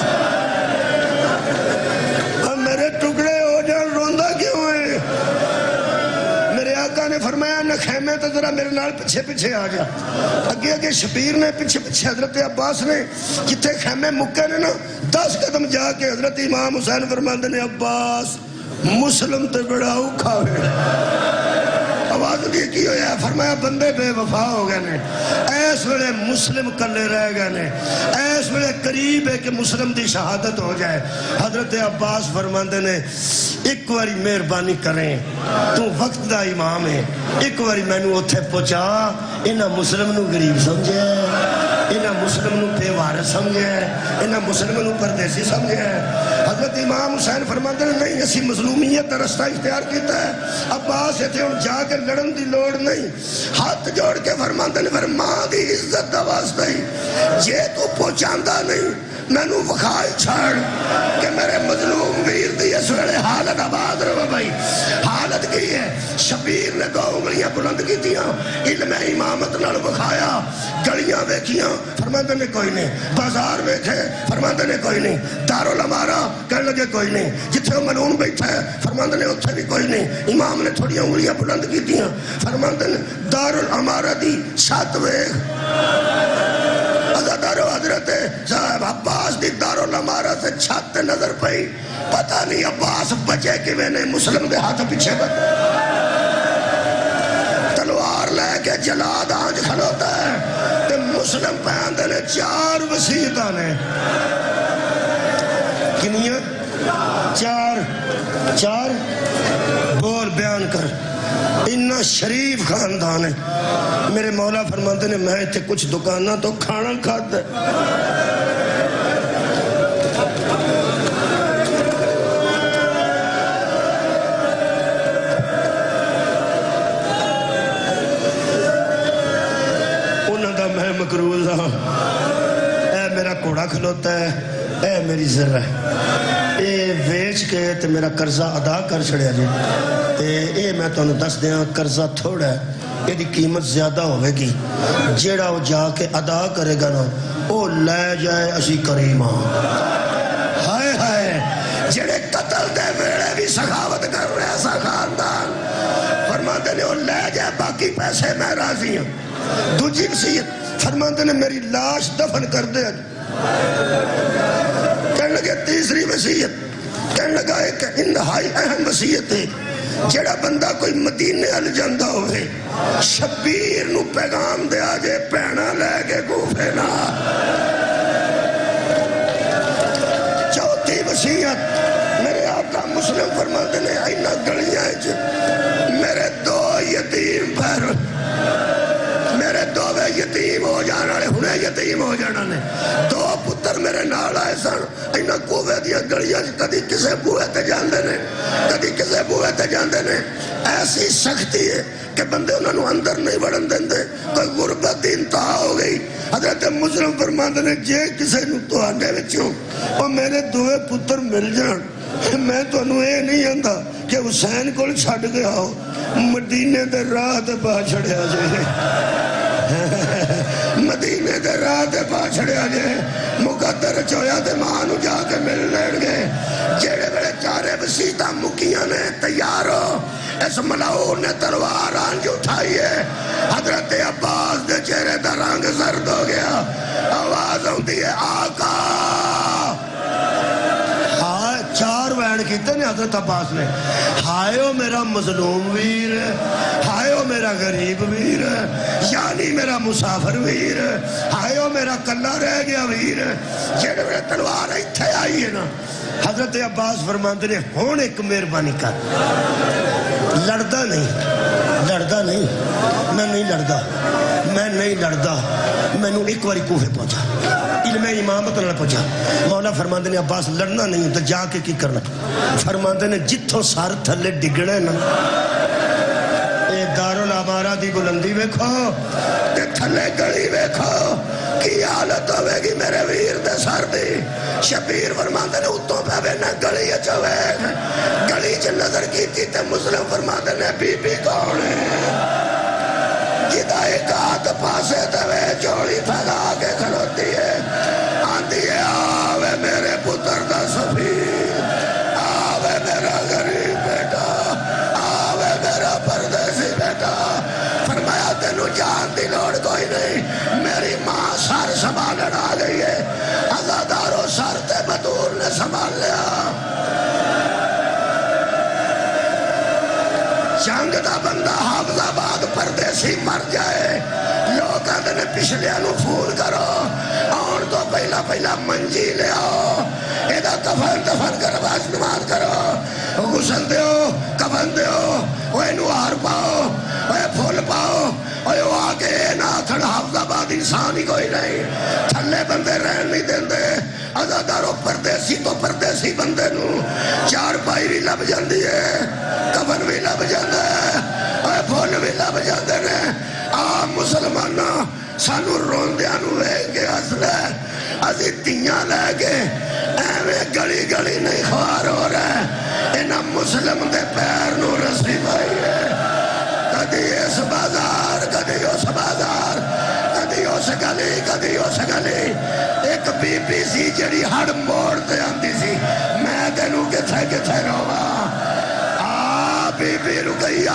میرے ٹکڑے ہو جان روندا کیوں ہے میرے آقا نے فرمایا نہ خیمے تو ذرا میرے نال پیچھے پیچھے آ جا اگے اگے شبیر نے پیچھے پیچھے حضرت عباس نے جتھے خیمے مکے نے نا 10 قدم جا کے حضرت امام حسین فرماندے نے عباس مسلم تے بڑا اوکھا ہوئے آواز دی کی ہویا فرمایا بندے بے وفا ہو گئے نے ایس ویلے مسلم کلے رہ گئے نے ایس ویلے قریب ہے کہ مسلم دی شہادت ہو جائے حضرت عباس فرماندے نے ایک واری مہربانی کریں تو وقت دا امام ہے ایک واری میں نو اتھے پہنچا انہاں مسلم نو غریب سمجھے انہاں مسلم نو پیوار سمجھے انہاں مسلم نو پردیسی سمجھے حضرت امام حسین فرماتے ہیں نہیں اسی مظلومیت کا رستہ اختیار کیتا ہے عباس اتھے ہم جا کے لڑن دی لوڑ نہیں ہاتھ جوڑ کے فرماتے ہیں پھر ماں دی عزت دا واسطہ ہی یہ تو پہنچاندہ نہیں میں نو وخائی چھاڑ کہ میرے مظلوم ویر دی اس ویلے حالت آباد رہو بھائی حالت کی ہے شبیر نے 2 انگلیاں بلند کی دیاں علم امامت نال وکھایا گلیاں ویکھیاں فرماتے نے کوئی نہیں بازار ویکھے فرماتے نے کوئی نہیں دارالامارہ کہنے لگے کوئی نہیں جتھے وہ منون بیٹھا ہے فرماتے نے اتھے بھی کوئی نہیں امام نے تھوڑی انگلیاں بلند کی دیاں فرماتے نے دارالامارہ دی چھت ویکھ حضرت صاحب عباس دی دارالامارہ سے چھت نظر پئی پتہ نہیں عباس بچے کہ میں نے مسلم دے ہاتھ پیچھے بچے تلوار لے کے جلاد آنج کھلوتا ہے تے مسلم پہندے نے 4 وسیعتاں نے کنیاں 4 بول بیان کر اتنا شریف خاندان ہے میرے مولا فرماتے نے میں اتنے کچھ دکانہ تو کھانا کھاتا ہے انہوں دا میں مقروض ہوں اے میرا کوڑا کھلوتا ہے اے میری ذرہ اے ویچ کے تے میرا قرضہ ادا کر چھڑیا جی اے میں تو انہوں دس دیاں قرضہ تھوڑا ہے ایدی قیمت زیادہ ہوئے گی جیڑا وہ جا کے ادا کرے گا نا وہ لے جائے اسی کریم ہاں سخاوت کر رہے ایسا خاندان، فرماتے نے وہ لے جائے باقی پیسے میں راضی ہوں۔ دوسری وصیت فرماتے نے میری لاش دفن کر دے۔ کہنے لگے تیسری وصیت، کہنے لگا ایک انتہائی اہم وصیت ہے، جڑا بندہ کوئی مدینے ال جاندہ ہوئے شبیر نو پیغام دیا جے پینا لے کے کوفے نہ۔ چوتھی وصیت، میرے آقا مسلم فرماتے نے اینا گلیاں میرے دو یتیم پر، میرے دو یتیم ہو جانا نے، ہنے یتیم ہو جانا نے، دو پتر میرے نال آئے سن، اینا کووے دیا گلیاں کدی کسے بوئے تے جاندے نے، کدی کسے بوئے تے جاندے نے۔ ایسی سختی ہے کہ بندے انہوں نے اندر نہیں بڑھن دیندے، کوئی غربت دی انتہا ہو گئی۔ حضرت مسلم فرماتے نے جے کسے نو تو آنے وچوں اور میرے دوے پتر مل جان، میں تو انہوں اے نہیں آندھا کہ حسین کو چھڑ گیا ہو، مدینے دے راہ دے پا چھڑیا جائے، مدینے دے راہ دے پا چھڑیا جائے، مقدر چویا دے مانو جا کے مل لین گے۔ جیڑے بڑے چارے وسیطہ مکیاں نے تیار ہو، اس ملعون نے تلوار آنج اٹھائی ہے۔ حضرت عباس دے چہرے دا رنگ زرد ہو گیا، آواز ہوتی ہے آقا۔ چار وین کیتے نے حضرت عباس نے، ہائے او میرا مظلوم ویر، ہائے او میرا غریب ویر، یعنی میرا مسافر ویر، ہائے او میرا کلہ رہ گیا ویر، جیڑے میرے تلوار ایتھے آئی ہے نا۔ حضرت عباس فرماندے نے ہون ایک مہربانی کر، لڑدا نہیں، لڑدا نہیں، میں نہیں لڑدا، میں نہیں لڑدا، میں نو ایک واری کوفے پہنچا، علم امامت نہ پہنچا۔ مولا فرماندے نے عباس لڑنا نہیں تو جا کے کی کرنا؟ فرماندے نے جتھوں سار تھلے ڈگڑے نا، اے دارالعمارہ دی بلندی ویکھو تے تھلے گلی ویکھو، کی حالت ہوئے گی میرے ویر دے سر دی۔ شبیر فرماندے نے اتوں پہ بینا گلی چوے، گلی چ نظر کی تھی تے مسلم فرماندے نے بی بی کون ہے، جدا ایک ہاتھ پاسے دوے جوڑی پھیلا کے کھلوتی ہے، آندھی ہے آوے میرے پتر دا سفیر، آوے میرا غریب بیٹا، آوے میرا پردیسی بیٹا۔ فرمایا تینو جان دی لوڑ کوئی نہیں، میری ماں سر سنبھالن آ گئی ہے، عزادارو سر تے بدور نے سنبھال لیا۔ جنگ دا بندہ حافظ آباد پردیسی مر جائے، لوگ آدھے نے پچھلے انو فون کرو، آن تو پہلا پہلا منجی لے آؤ، ایدہ کفن دفن کر باز نماز کرو، غسل دیو، کفن دیو، وہ انو آر پاؤ، وہ پھول پاؤ، وہ آگے نا کھڑ حافظ آباد انسانی کوئی نہیں، تھلے بندے رہن نہیں دیندے۔ عزادارو پردیسی تو پردیسی بندے نو چار پائی بھی لب جاندی ہے، کفن بھی لب جاندے ہے، اور پھول بھی لب جاندے نے۔ مسلمانہ سانو روندیاں لے کے اصلے ازی تیاں لے کے ایویں گلی گلی نہیں خوار ہو رہے، انہاں مسلم دے پیر نو رسی بھائی ہے، کدی اس بازار کدی اس بازار، کدی اس گلی کدی اس گلی۔ ایک بی بی سی جڑی ہڑ موڑ تے آندی سی، میں تینوں کتھے کتھے رہا، بی بی رکیہ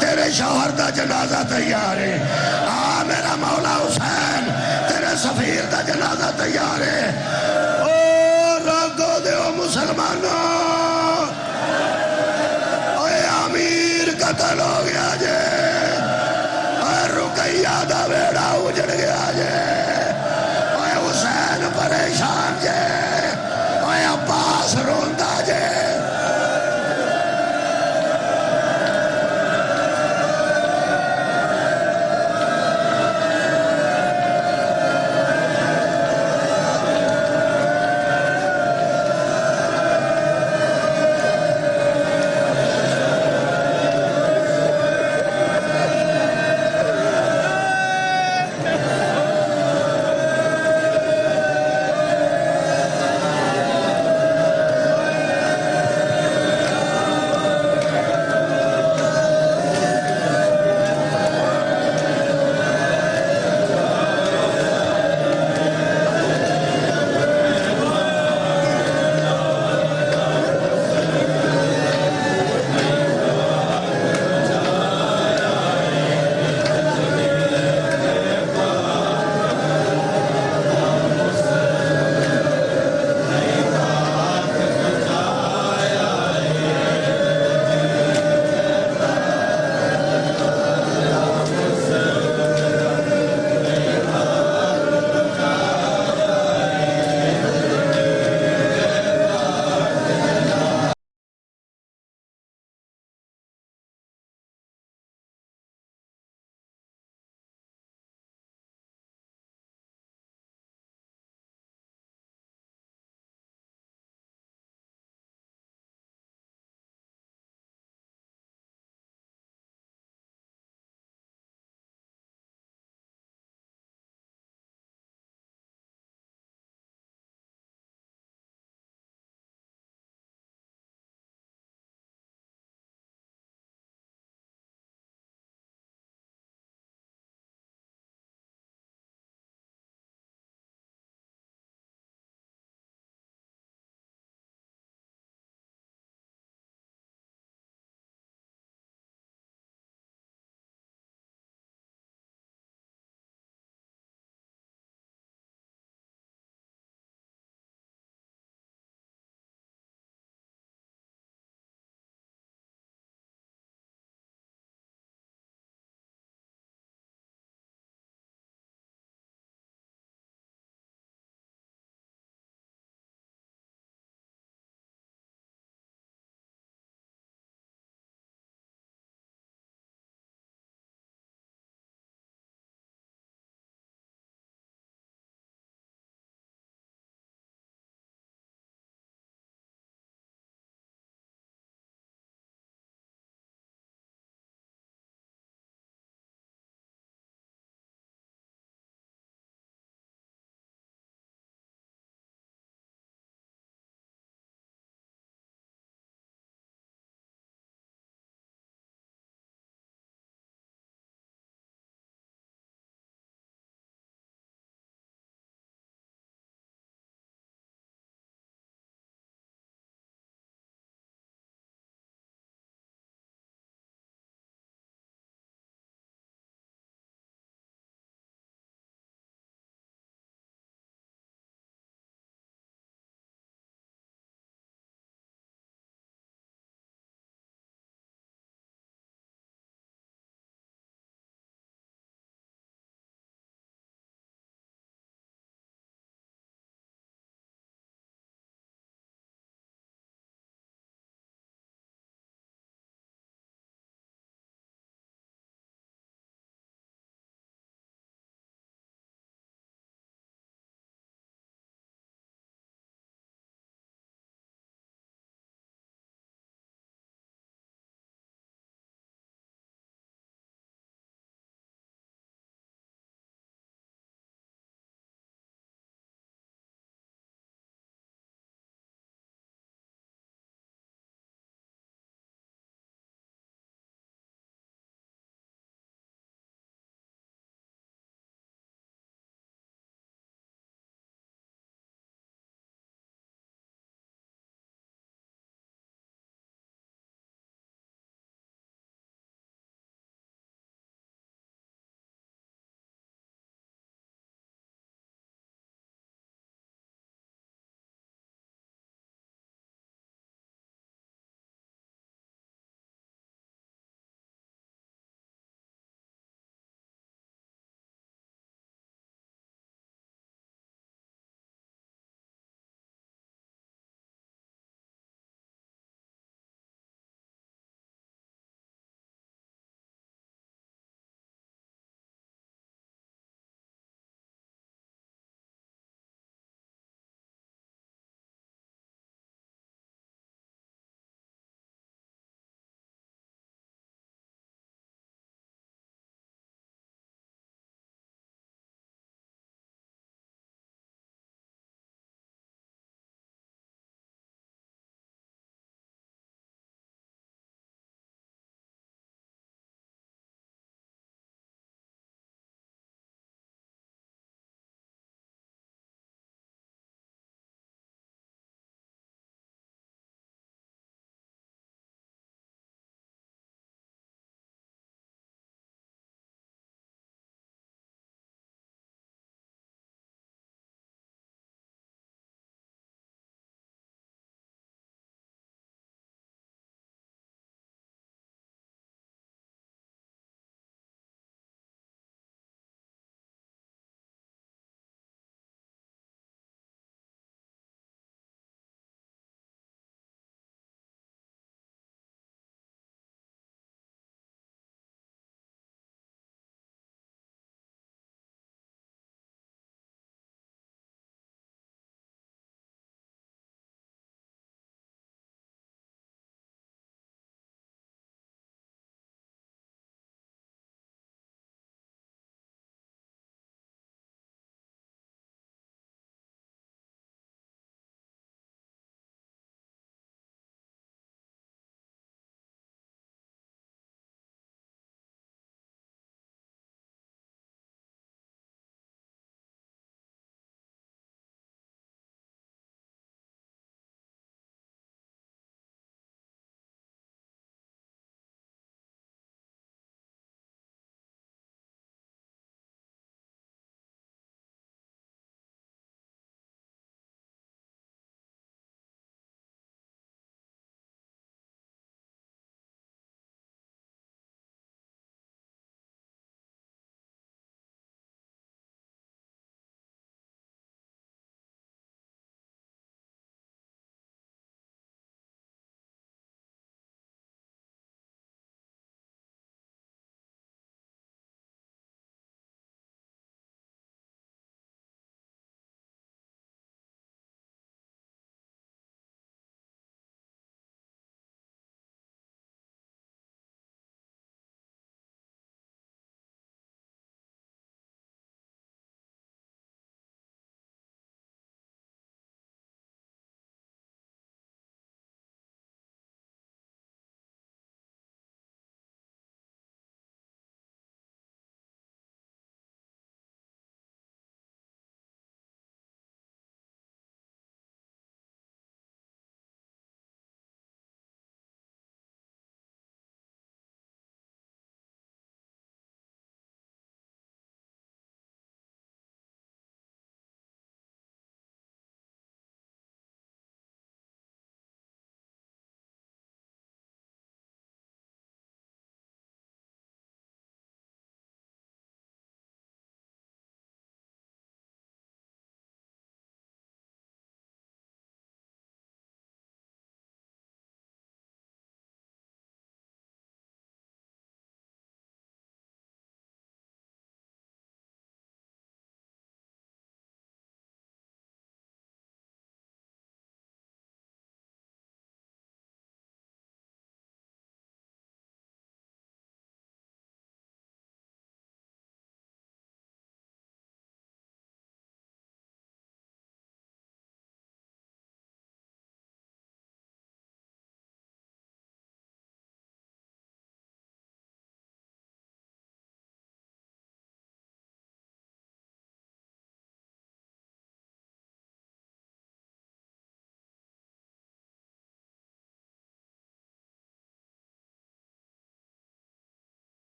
تیرے شوہر دا جنازہ تیار ہے، میرا مولا حسین تیرے سفیر دا جنازہ تیار ہے۔ او راگو دیو مسلمانوں، اے امیر قتل ہو گیا جے،